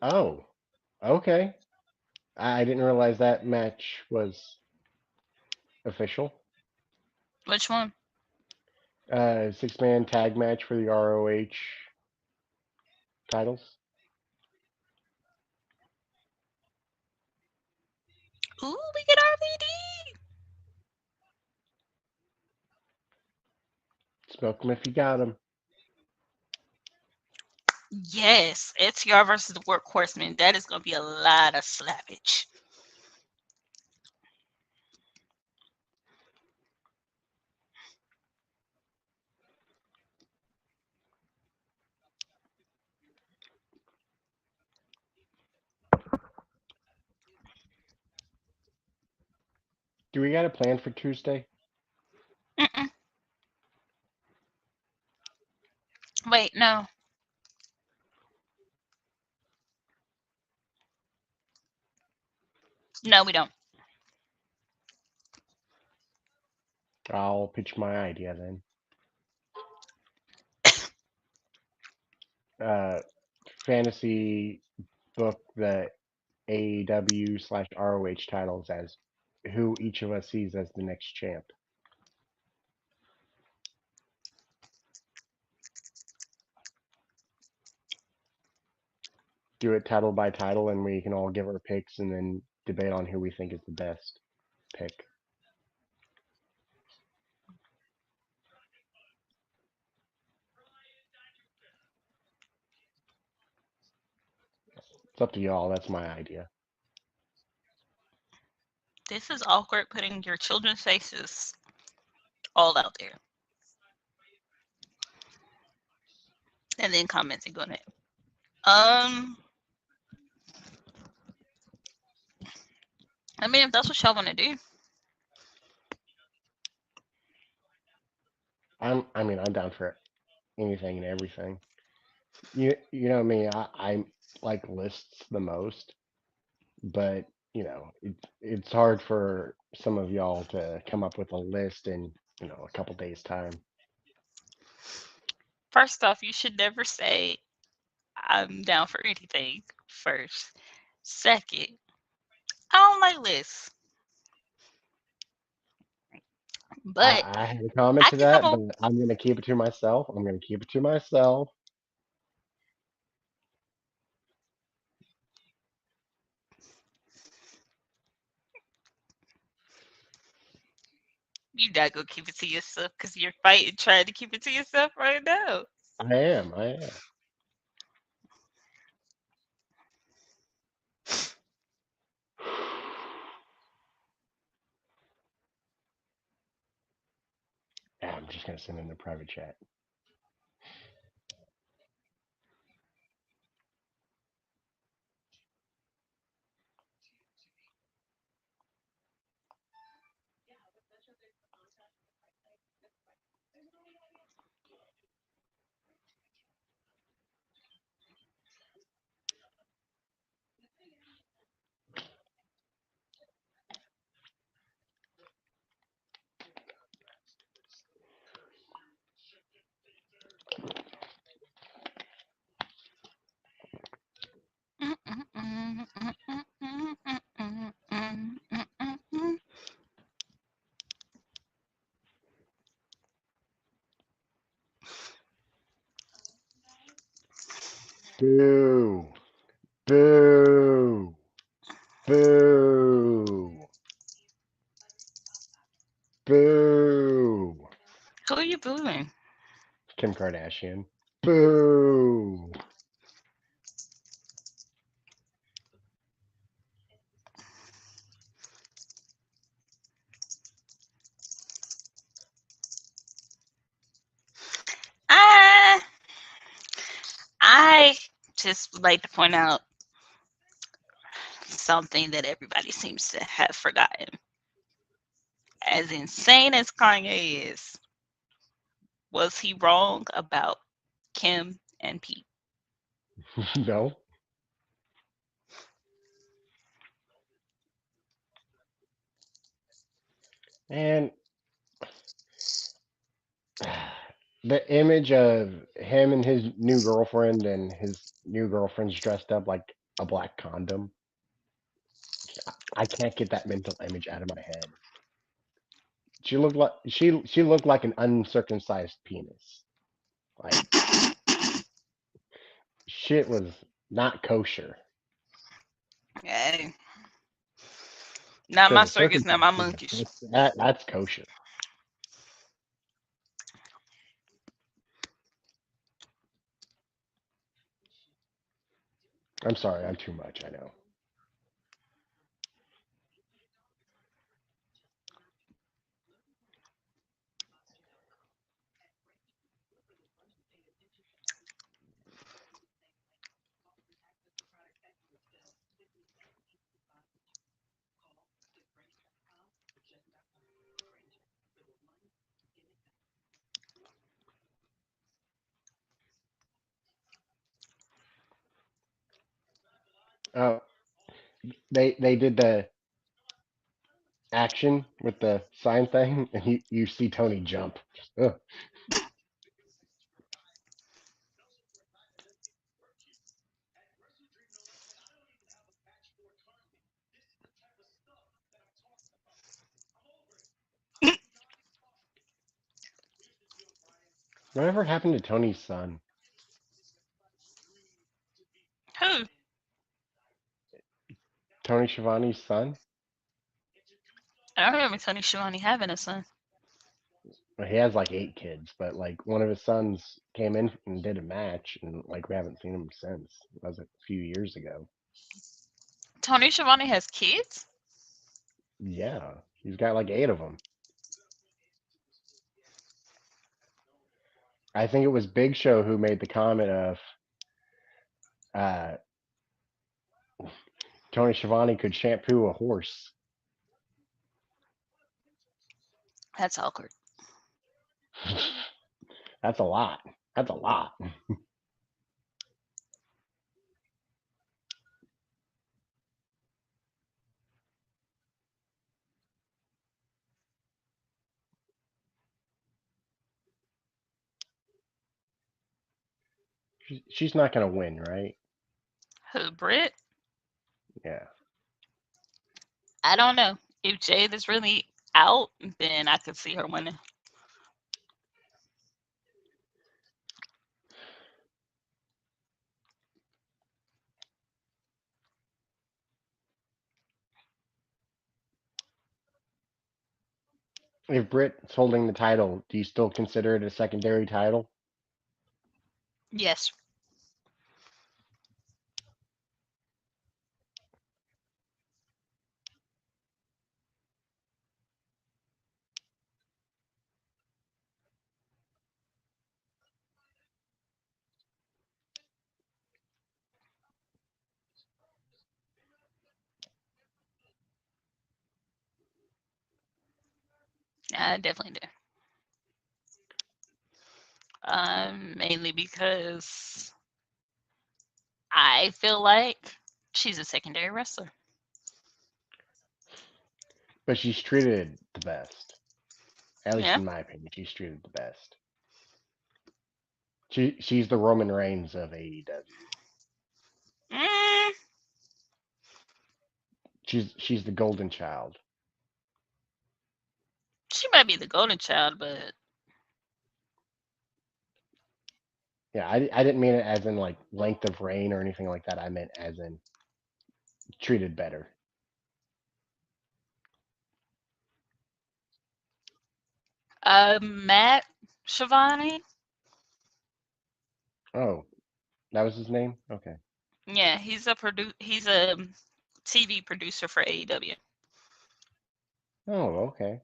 Speaker 1: Oh, okay. I didn't realize that match was official.
Speaker 4: Which one?
Speaker 1: 6-man tag match for the ROH titles.
Speaker 4: Ooh, we get RVD.
Speaker 1: Smoke 'em if you got 'em.
Speaker 4: Yes, ATR versus the Workhorsemen. That is gonna be a lot of slappage.
Speaker 1: Do we got a plan for Tuesday?
Speaker 4: Mm-mm. Wait, no. No, we don't.
Speaker 1: I'll pitch my idea then. Fantasy book the AEW/ROH titles as who each of us sees as the next champ. Do it title by title, and we can all give our picks and then debate on who we think is the best pick. It's up to y'all. That's my idea.
Speaker 4: This is awkward putting your children's faces all out there. And then commenting on it. I mean, if that's what y'all want to do.
Speaker 1: I'm down for anything and everything. You know me, I like lists the most, but it's hard for some of y'all to come up with a list in a couple days time.
Speaker 4: First off, you should never say I'm down for anything first. Second, I don't like lists. But
Speaker 1: I had a comment
Speaker 4: I
Speaker 1: to
Speaker 4: can come
Speaker 1: that,
Speaker 4: up.
Speaker 1: but I'm gonna keep it to myself. I'm gonna keep it to myself.
Speaker 4: You not gonna keep it to yourself because you're fighting trying to keep it to yourself right now.
Speaker 1: I am. Yeah, I'm just gonna send in the private chat. Boo! Boo! Boo! Boo!
Speaker 4: Who are you booing?
Speaker 1: Kim Kardashian. Boo!
Speaker 4: Ah, I just would like to point out something that everybody seems to have forgotten. As insane as Kanye is, was he wrong about Kim and Pete?
Speaker 1: No. And the image of him and his new girlfriend and his new girlfriend's dressed up like a black condom I can't get that mental image out of my head. She looked like an uncircumcised penis. Like shit was not kosher.
Speaker 4: Hey, not my
Speaker 1: Because
Speaker 4: circus, not my
Speaker 1: circumcision,
Speaker 4: monkeys.
Speaker 1: that's kosher. I'm sorry, I'm too much, I know. Oh, they did the action with the sign thing, and you see Tony jump. Ugh. Whatever happened to Tony's son?
Speaker 4: Who?
Speaker 1: Tony Schiavone's son?
Speaker 4: I don't remember Tony Schiavone having a son.
Speaker 1: Well, he has like 8 kids, but like one of his sons came in and did a match, and like we haven't seen him since. That was a few years ago.
Speaker 4: Tony Schiavone has kids?
Speaker 1: Yeah, he's got like 8 of them. I think it was Big Show who made the comment of uh, Tony Schiavone could shampoo a horse.
Speaker 4: That's awkward.
Speaker 1: That's a lot. That's a lot. She's not gonna win, right?
Speaker 4: Who, Britt?
Speaker 1: Yeah.
Speaker 4: I don't know. If Jade is really out, then I could see her winning.
Speaker 1: If Britt's holding the title, do you still consider it a secondary title?
Speaker 4: Yes. I definitely do. Mainly because I feel like she's a secondary wrestler.
Speaker 1: But she's treated the best. At least
Speaker 4: Yeah.
Speaker 1: in my opinion, she's treated the best. She's the Roman Reigns of AEW.
Speaker 4: Mm,
Speaker 1: She's the golden child.
Speaker 4: she might be the golden child, but
Speaker 1: Yeah, I didn't mean it as in like length of reign or anything like that. I meant as in treated better.
Speaker 4: Matt Schiavone.
Speaker 1: Oh, that was his name? Okay.
Speaker 4: Yeah, he's a TV producer for AEW.
Speaker 1: Oh, okay.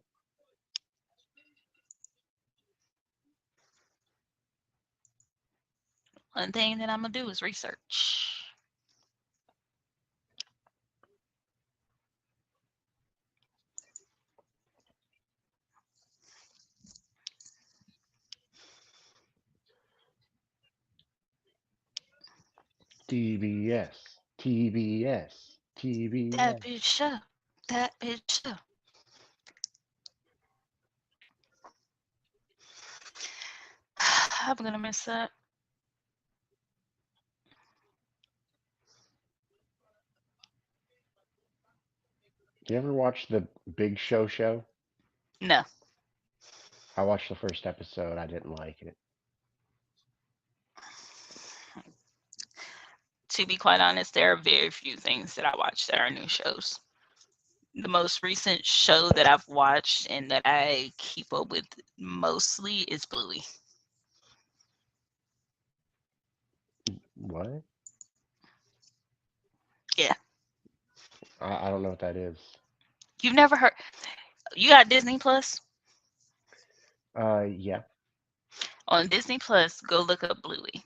Speaker 4: One thing that I'm gonna do is research.
Speaker 1: TBS. TBS.
Speaker 4: That
Speaker 1: TBS.
Speaker 4: bitch up. That bitch up. I'm gonna miss that.
Speaker 1: Do you ever watch the Big Show?
Speaker 4: No.
Speaker 1: I watched the first episode. I didn't like it.
Speaker 4: To be quite honest, there are very few things that I watch that are new shows. The most recent show that I've watched and that I keep up with mostly is Bluey.
Speaker 1: What?
Speaker 4: Yeah.
Speaker 1: I don't know what that is.
Speaker 4: You've never heard you got Disney Plus?
Speaker 1: Yeah.
Speaker 4: On Disney Plus, go look up Bluey.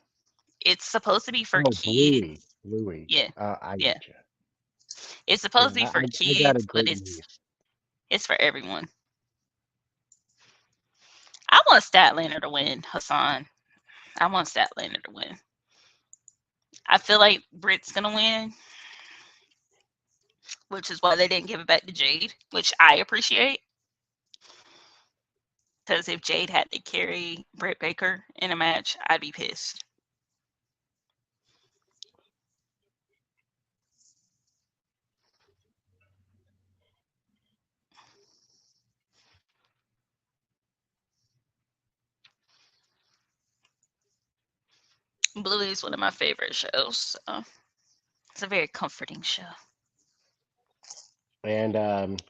Speaker 4: It's supposed to be for
Speaker 1: Oh, Bluey.
Speaker 4: kids.
Speaker 1: Bluey.
Speaker 4: Yeah.
Speaker 1: I
Speaker 4: Yeah.
Speaker 1: gotcha.
Speaker 4: It's supposed
Speaker 1: Yeah,
Speaker 4: to be for
Speaker 1: I got a
Speaker 4: kids, but
Speaker 1: great
Speaker 4: it's
Speaker 1: niece.
Speaker 4: it's for everyone. I want Statlander to win, Hassan. I want Statlander to win. I feel like Brit's gonna win, which is why they didn't give it back to Jade, which I appreciate. Because if Jade had to carry Britt Baker in a match, I'd be pissed. Bluey is one of my favorite shows. So it's a very comforting show.
Speaker 1: And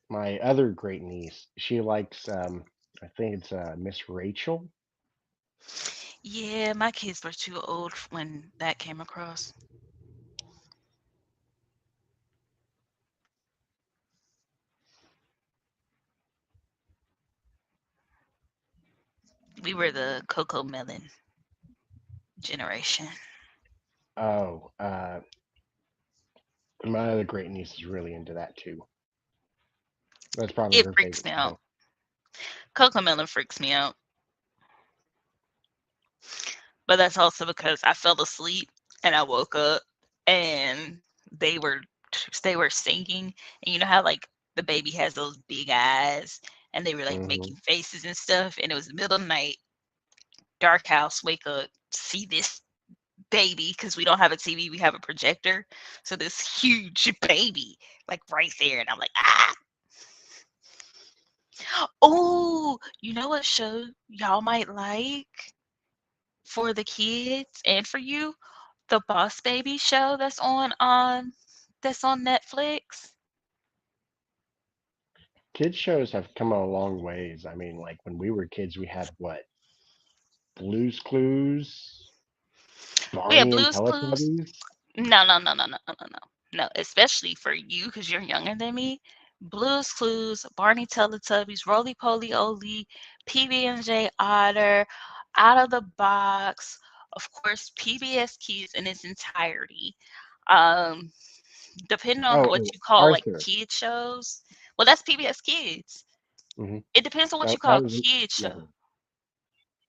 Speaker 1: my other great niece, she likes I think it's Miss Rachel.
Speaker 4: Yeah, my kids were too old when that came across. We were the Coco Melon generation.
Speaker 1: Oh, my other great niece is really into that too. That's probably
Speaker 4: It
Speaker 1: her
Speaker 4: freaks
Speaker 1: favorite
Speaker 4: me
Speaker 1: show.
Speaker 4: out. Coco Melon freaks me out. But that's also because I fell asleep and I woke up and they were they were singing, and you know how like the baby has those big eyes and they were like
Speaker 1: Hmm.
Speaker 4: making faces and stuff, and it was the middle of the night, dark house, wake up, see this baby because we don't have a TV, we have a projector. So this huge baby like right there, and I'm like, ah. Oh, you know what show y'all might like for the kids and for you? The Boss Baby show that's on Netflix.
Speaker 1: Kids shows have come a long ways. I mean, like when we were kids, we had what? Blues Clues,
Speaker 4: We have
Speaker 1: Barney and
Speaker 4: Blue's Clues.
Speaker 1: Teletubbies.
Speaker 4: No, no, no, no, no, no, no, no. No, especially for you because you're younger than me. Blue's Clues, Barney Teletubbies, Roly Poly Oly, PB&J Otter, Out of the Box, of course, PBS Kids in its entirety. Um, Depending on
Speaker 1: Oh,
Speaker 4: what
Speaker 1: oh,
Speaker 4: you call like
Speaker 1: Arthur.
Speaker 4: kid shows. Well, that's PBS Kids.
Speaker 1: Hmm.
Speaker 4: It depends on what you
Speaker 1: That
Speaker 4: call
Speaker 1: was
Speaker 4: kid show.
Speaker 1: yeah.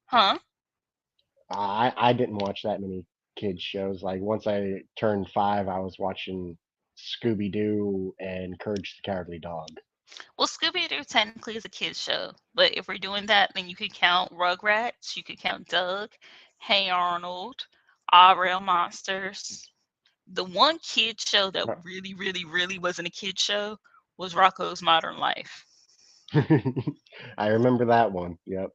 Speaker 4: Huh?
Speaker 1: I didn't watch that many kids shows. Like once I turned 5, I was watching Scooby Doo and Courage the Cowardly Dog.
Speaker 4: Well, Scooby Doo technically is a kids show, but if we're doing that, then you could count Rugrats, you could count Doug, Hey Arnold, All Real Monsters. The one kid show that really, really, really wasn't a kid show was Rocco's Modern Life.
Speaker 1: I remember that one. Yep.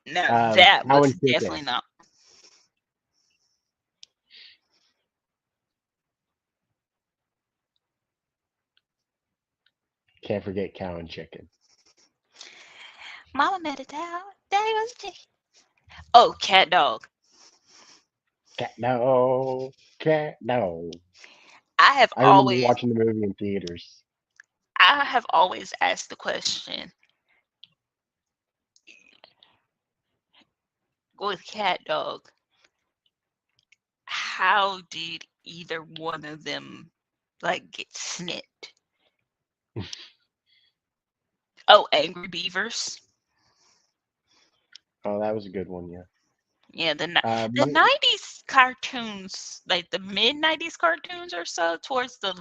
Speaker 4: Now that
Speaker 1: Cow
Speaker 4: was
Speaker 1: and
Speaker 4: definitely
Speaker 1: Chicken.
Speaker 4: not.
Speaker 1: Can't forget Cow and Chicken.
Speaker 4: Mama made it down. Daddy was chicken. Oh, Cat Dog.
Speaker 1: Cat no, cat no.
Speaker 4: I have
Speaker 1: I remember
Speaker 4: always,
Speaker 1: watching the movie in theaters.
Speaker 4: I have always asked the question with Cat Dog, how did either one of them like get snipped? Oh, Angry Beavers.
Speaker 1: Oh, that was a good one. Yeah.
Speaker 4: Yeah, the
Speaker 1: My,
Speaker 4: 90s cartoons, like the mid 90s cartoons or so, towards the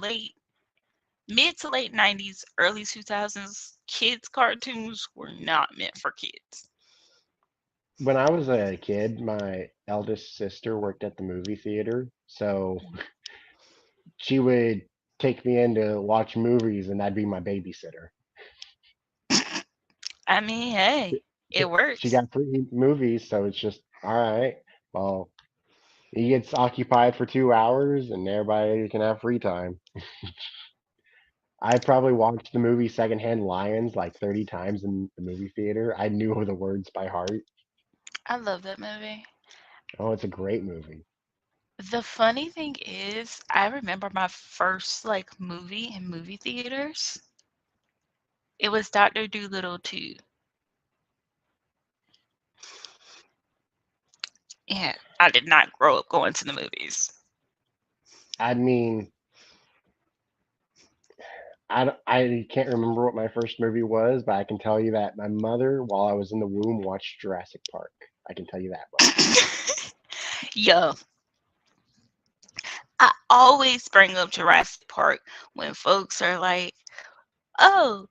Speaker 4: mid to late 90s, early 2000s, kids cartoons were not meant for kids.
Speaker 1: when I was a kid, my eldest sister worked at the movie theater, so she would. take me in to watch movies, and that'd be my babysitter.
Speaker 4: I mean, hey, it
Speaker 1: She
Speaker 4: works.
Speaker 1: got free movies, so it's just all right. Well, he gets occupied for 2 hours, and everybody can have free time. I probably watched the movie Secondhand Lions like 30 times in the movie theater. I knew the words by heart.
Speaker 4: I love that movie.
Speaker 1: Oh, it's a great movie.
Speaker 4: The funny thing is, I remember my first like movie in movie theaters. It was Doctor Dolittle 2. Yeah, I did not grow up going to the movies.
Speaker 1: I mean, I can't remember what my first movie was, but I can tell you that my mother, while I was in the womb, watched Jurassic Park. I can tell you that much.
Speaker 4: Yo, I always bring up Jurassic Park when folks are like, oh,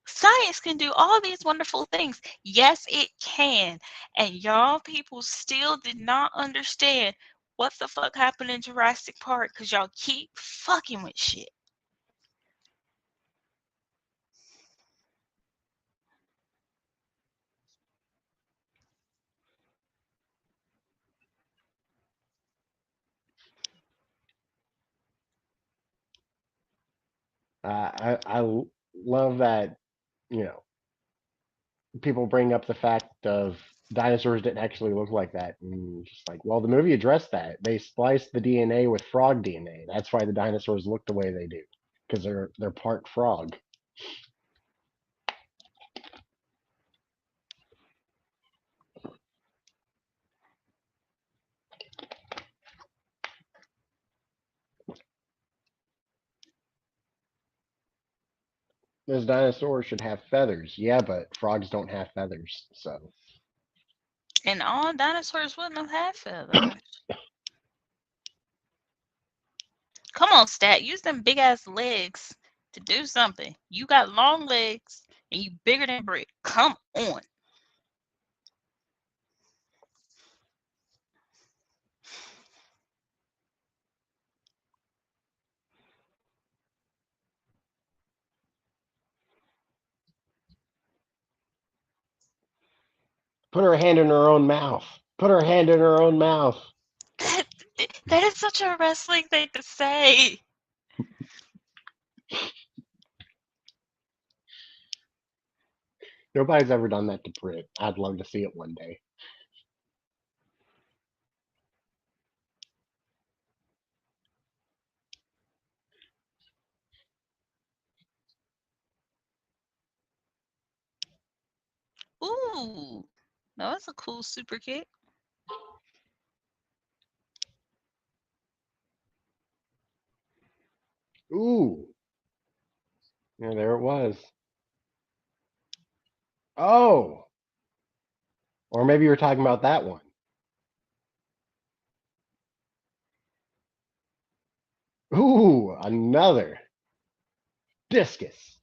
Speaker 4: science can do all these wonderful things. Yes, it can. And y'all people still did not understand what the fuck happened in Jurassic Park because y'all keep fucking with shit.
Speaker 1: I love that, you know, people bring up the fact of dinosaurs didn't actually look like that. And just like, well, the movie addressed that. They spliced the DNA with frog DNA. That's why the dinosaurs look the way they do, because they're part frog. Those dinosaurs should have feathers. Yeah, but frogs don't have feathers. So
Speaker 4: And all dinosaurs wouldn't have had feathers. Come on, Stat. Use them big ass legs to do something. You got long legs and you bigger than Brick. Come on.
Speaker 1: put her hand in her own mouth. Put her hand in her own mouth.
Speaker 4: That, that is such a wrestling thing to say.
Speaker 1: Nobody's ever done that to Brit. I'd love to see it one day.
Speaker 4: Ooh. No, that's a cool super kick.
Speaker 1: Ooh, yeah, there it was. Oh, or maybe you were talking about that one. Ooh, another discus.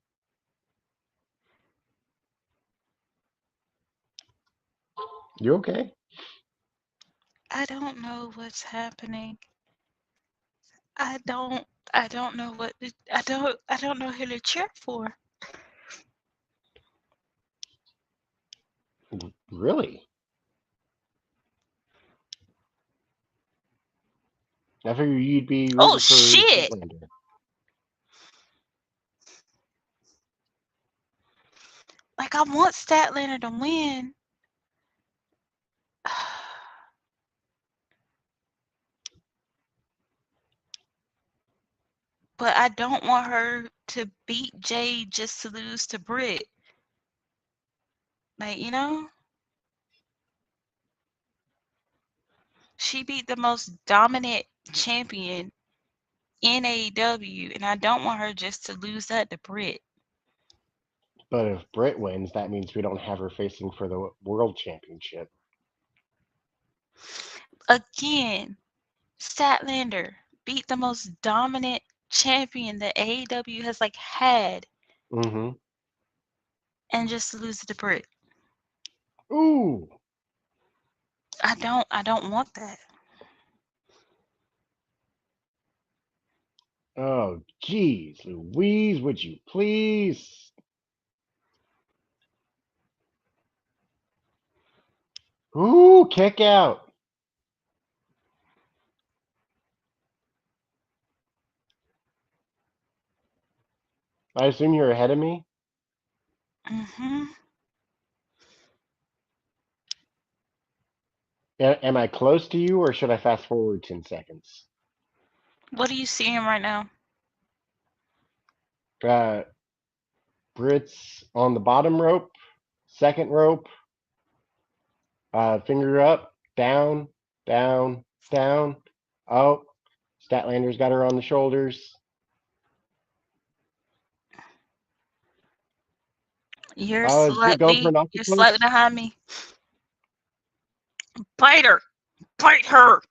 Speaker 1: You okay?
Speaker 4: I don't know what's happening. I don't I don't know what I don't know who to cheer for.
Speaker 1: Really? I figured you'd be
Speaker 4: Oh
Speaker 1: rooting for
Speaker 4: shit.
Speaker 1: Statlander.
Speaker 4: Like I want Statlander to win. But I don't want her to beat Jade just to lose to Britt. Like, you know? She beat the most dominant champion in AEW, and I don't want her just to lose that to Britt.
Speaker 1: But if Britt wins, that means we don't have her facing for the world championship.
Speaker 4: Again, Statlander beat the most dominant champion that AEW has like had,
Speaker 1: Mm-hmm.
Speaker 4: and just to lose it to Britt.
Speaker 1: Ooh.
Speaker 4: I don't want that.
Speaker 1: Oh, Jeez Louise, would you please? Ooh, kick out. I assume you're ahead of me.
Speaker 4: Mm-hmm.
Speaker 1: Am I close to you, or should I fast forward 10 seconds?
Speaker 4: What are you seeing right now?
Speaker 1: Uh, Brits on the bottom rope, second rope, finger up, down, down, down. Oh, Statlander's got her on the shoulders.
Speaker 4: You're
Speaker 1: Oh, is Brit going for
Speaker 4: slightly,
Speaker 1: an
Speaker 4: you're slightly
Speaker 1: octopus?
Speaker 4: behind me. Bite her. Bite her.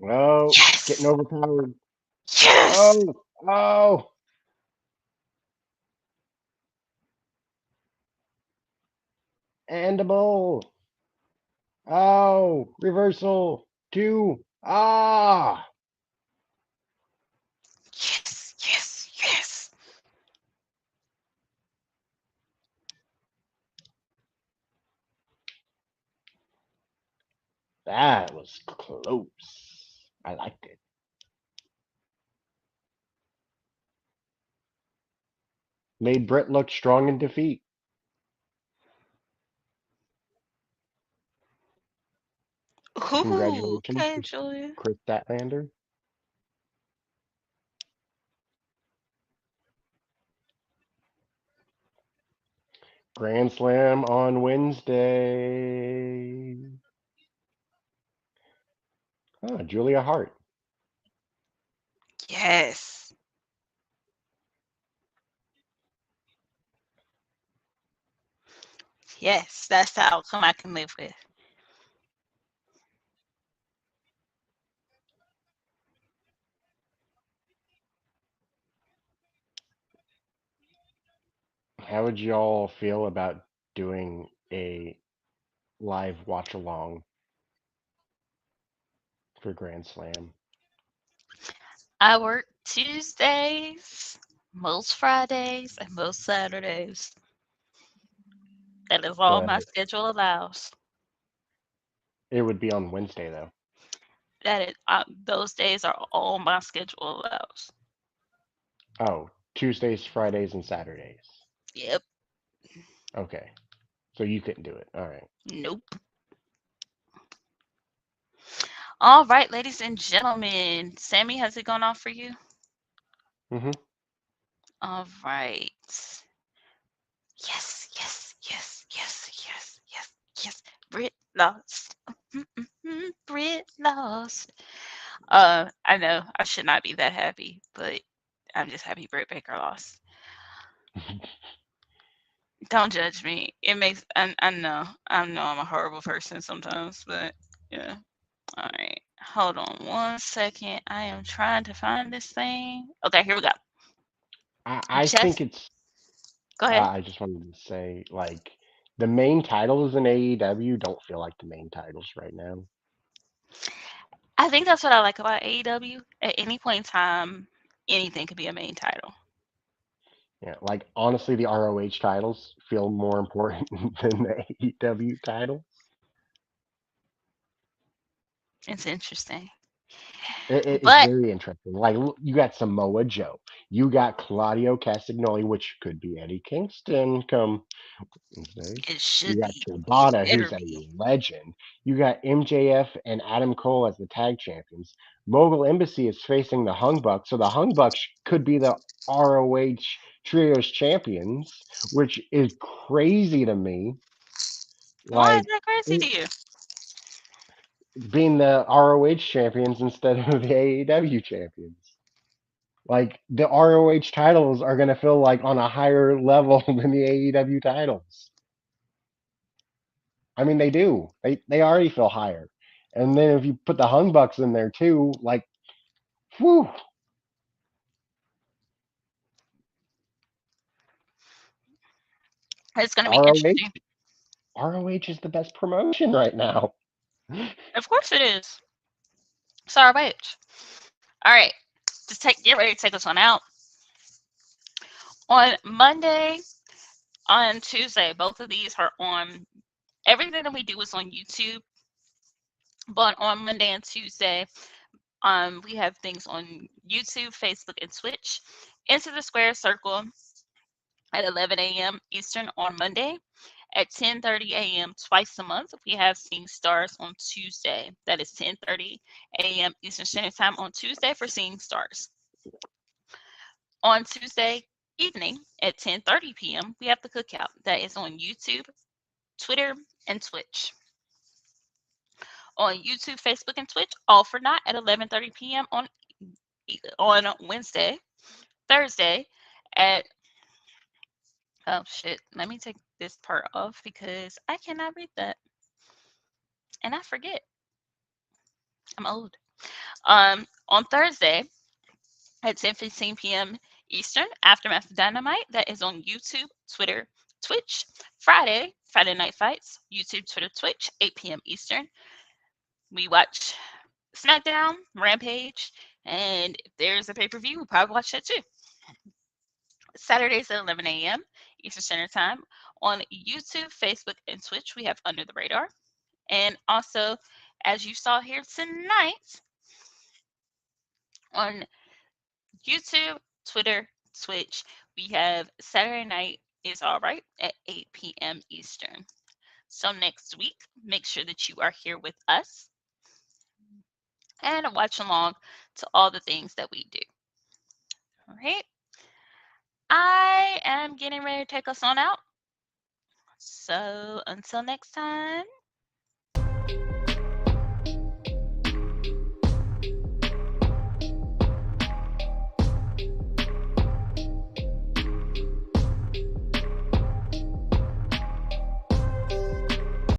Speaker 1: Oh, getting
Speaker 4: Yes.
Speaker 1: overpowered.
Speaker 4: Yes.
Speaker 1: Oh, oh, Andible. Oh, reversal. Two. Ah,
Speaker 4: Yes. Yes. Yes.
Speaker 1: that was close. I liked it. Made Brit look strong in defeat.
Speaker 4: Ooh.
Speaker 1: Congratulations
Speaker 4: Okay,
Speaker 1: to
Speaker 4: Julia.
Speaker 1: Chris Statlander. Grand Slam on Wednesday. Oh, Julia Hart.
Speaker 4: Yes. Yes. That's the outcome I can live with.
Speaker 1: How would y'all feel about doing a live watch along for Grand Slam?
Speaker 4: I work Tuesdays, most Fridays, and most Saturdays. That is all
Speaker 1: But
Speaker 4: my schedule allows.
Speaker 1: it would be on Wednesday though.
Speaker 4: That is, those days are all my schedule allows.
Speaker 1: Oh, Tuesdays, Fridays, and Saturdays.
Speaker 4: Yep.
Speaker 1: Okay. So you couldn't do it. All right.
Speaker 4: Nope. All right, ladies and gentlemen. Sammy, has it gone off for you?
Speaker 1: Mm-hmm.
Speaker 4: All right. Yes, yes, yes, yes, yes, yes, yes. Brit lost. Brit lost. I know I should not be that happy, but I'm just happy Britt Baker lost. Don't judge me. It makes I know I'm a horrible person sometimes, but yeah. All right. Hold on one second. I am trying to find this thing. Okay, here we go.
Speaker 1: I think
Speaker 4: Just
Speaker 1: it's.
Speaker 4: go ahead.
Speaker 1: I just wanted to say, like, the main titles in AEW don't feel like the main titles right now.
Speaker 4: I think that's what I like about AEW. At any point in time, anything could be a main title.
Speaker 1: Yeah, like honestly, the ROH titles feel more important than the AEW titles.
Speaker 4: It's interesting.
Speaker 1: It's
Speaker 4: But
Speaker 1: very interesting. Like you got Samoa Joe, you got Claudio Castagnoli, which could be Eddie Kingston come Wednesday.
Speaker 4: it
Speaker 1: You
Speaker 4: should
Speaker 1: got
Speaker 4: be. It
Speaker 1: Shibata, who's
Speaker 4: better
Speaker 1: a
Speaker 4: be.
Speaker 1: legend. You got MJF and Adam Cole as the tag champions. Mogul Embassy is facing the Hung Bucks, so the Hung Bucks could be the ROH Trios champions, which is crazy to me.
Speaker 4: Why is
Speaker 1: Like
Speaker 4: that crazy to
Speaker 1: it
Speaker 4: you?
Speaker 1: being the ROH champions instead of the AEW champions. Like the ROH titles are gonna feel like on a higher level than the AEW titles. I mean, they do. They already feel higher. And then if you put the Hung Bucks in there too, like, whew,
Speaker 4: It's going to be
Speaker 1: ROH,
Speaker 4: interesting.
Speaker 1: ROH is the best promotion right now.
Speaker 4: Of course it is. It's ROH. All right, get ready to take this one out. On Monday, on Tuesday, both of these are on. Everything that we do is on YouTube, but on Monday and Tuesday, we have things on YouTube, Facebook, and Twitch. Into the Square Circle at 11 a.m. Eastern on Monday. At 10:30 a.m. twice a month, we have Seeing Stars on Tuesday. That is 10:30 a.m. Eastern Standard Time on Tuesday for Seeing Stars. On Tuesday evening at 10:30 p.m., we have the Cookout. That is on YouTube, Twitter, and Twitch. On YouTube, Facebook, and Twitch, all for naught at 11:30 p.m. on Wednesday. Thursday at oh shit, let me take this part off because I cannot read that and I forget. I'm old. On Thursday at 10:15 p.m. Eastern, Aftermath Dynamite. That is on YouTube, Twitter, Twitch. Friday Night Fights, YouTube, Twitter, Twitch, 8 p.m. Eastern. We watch SmackDown, Rampage, and if there's a pay-per-view, we'll probably watch that too. Saturdays at 11 a.m. Eastern Standard Time. On YouTube, Facebook, and Twitch, we have Under the Radar. And also, as you saw here tonight, on YouTube, Twitter, Twitch, we have Saturday Night is All Right at 8 p.m. Eastern. So next week, make sure that you are here with us and watch along to all the things that we do. All right. I am getting ready to take us on out. So until next time.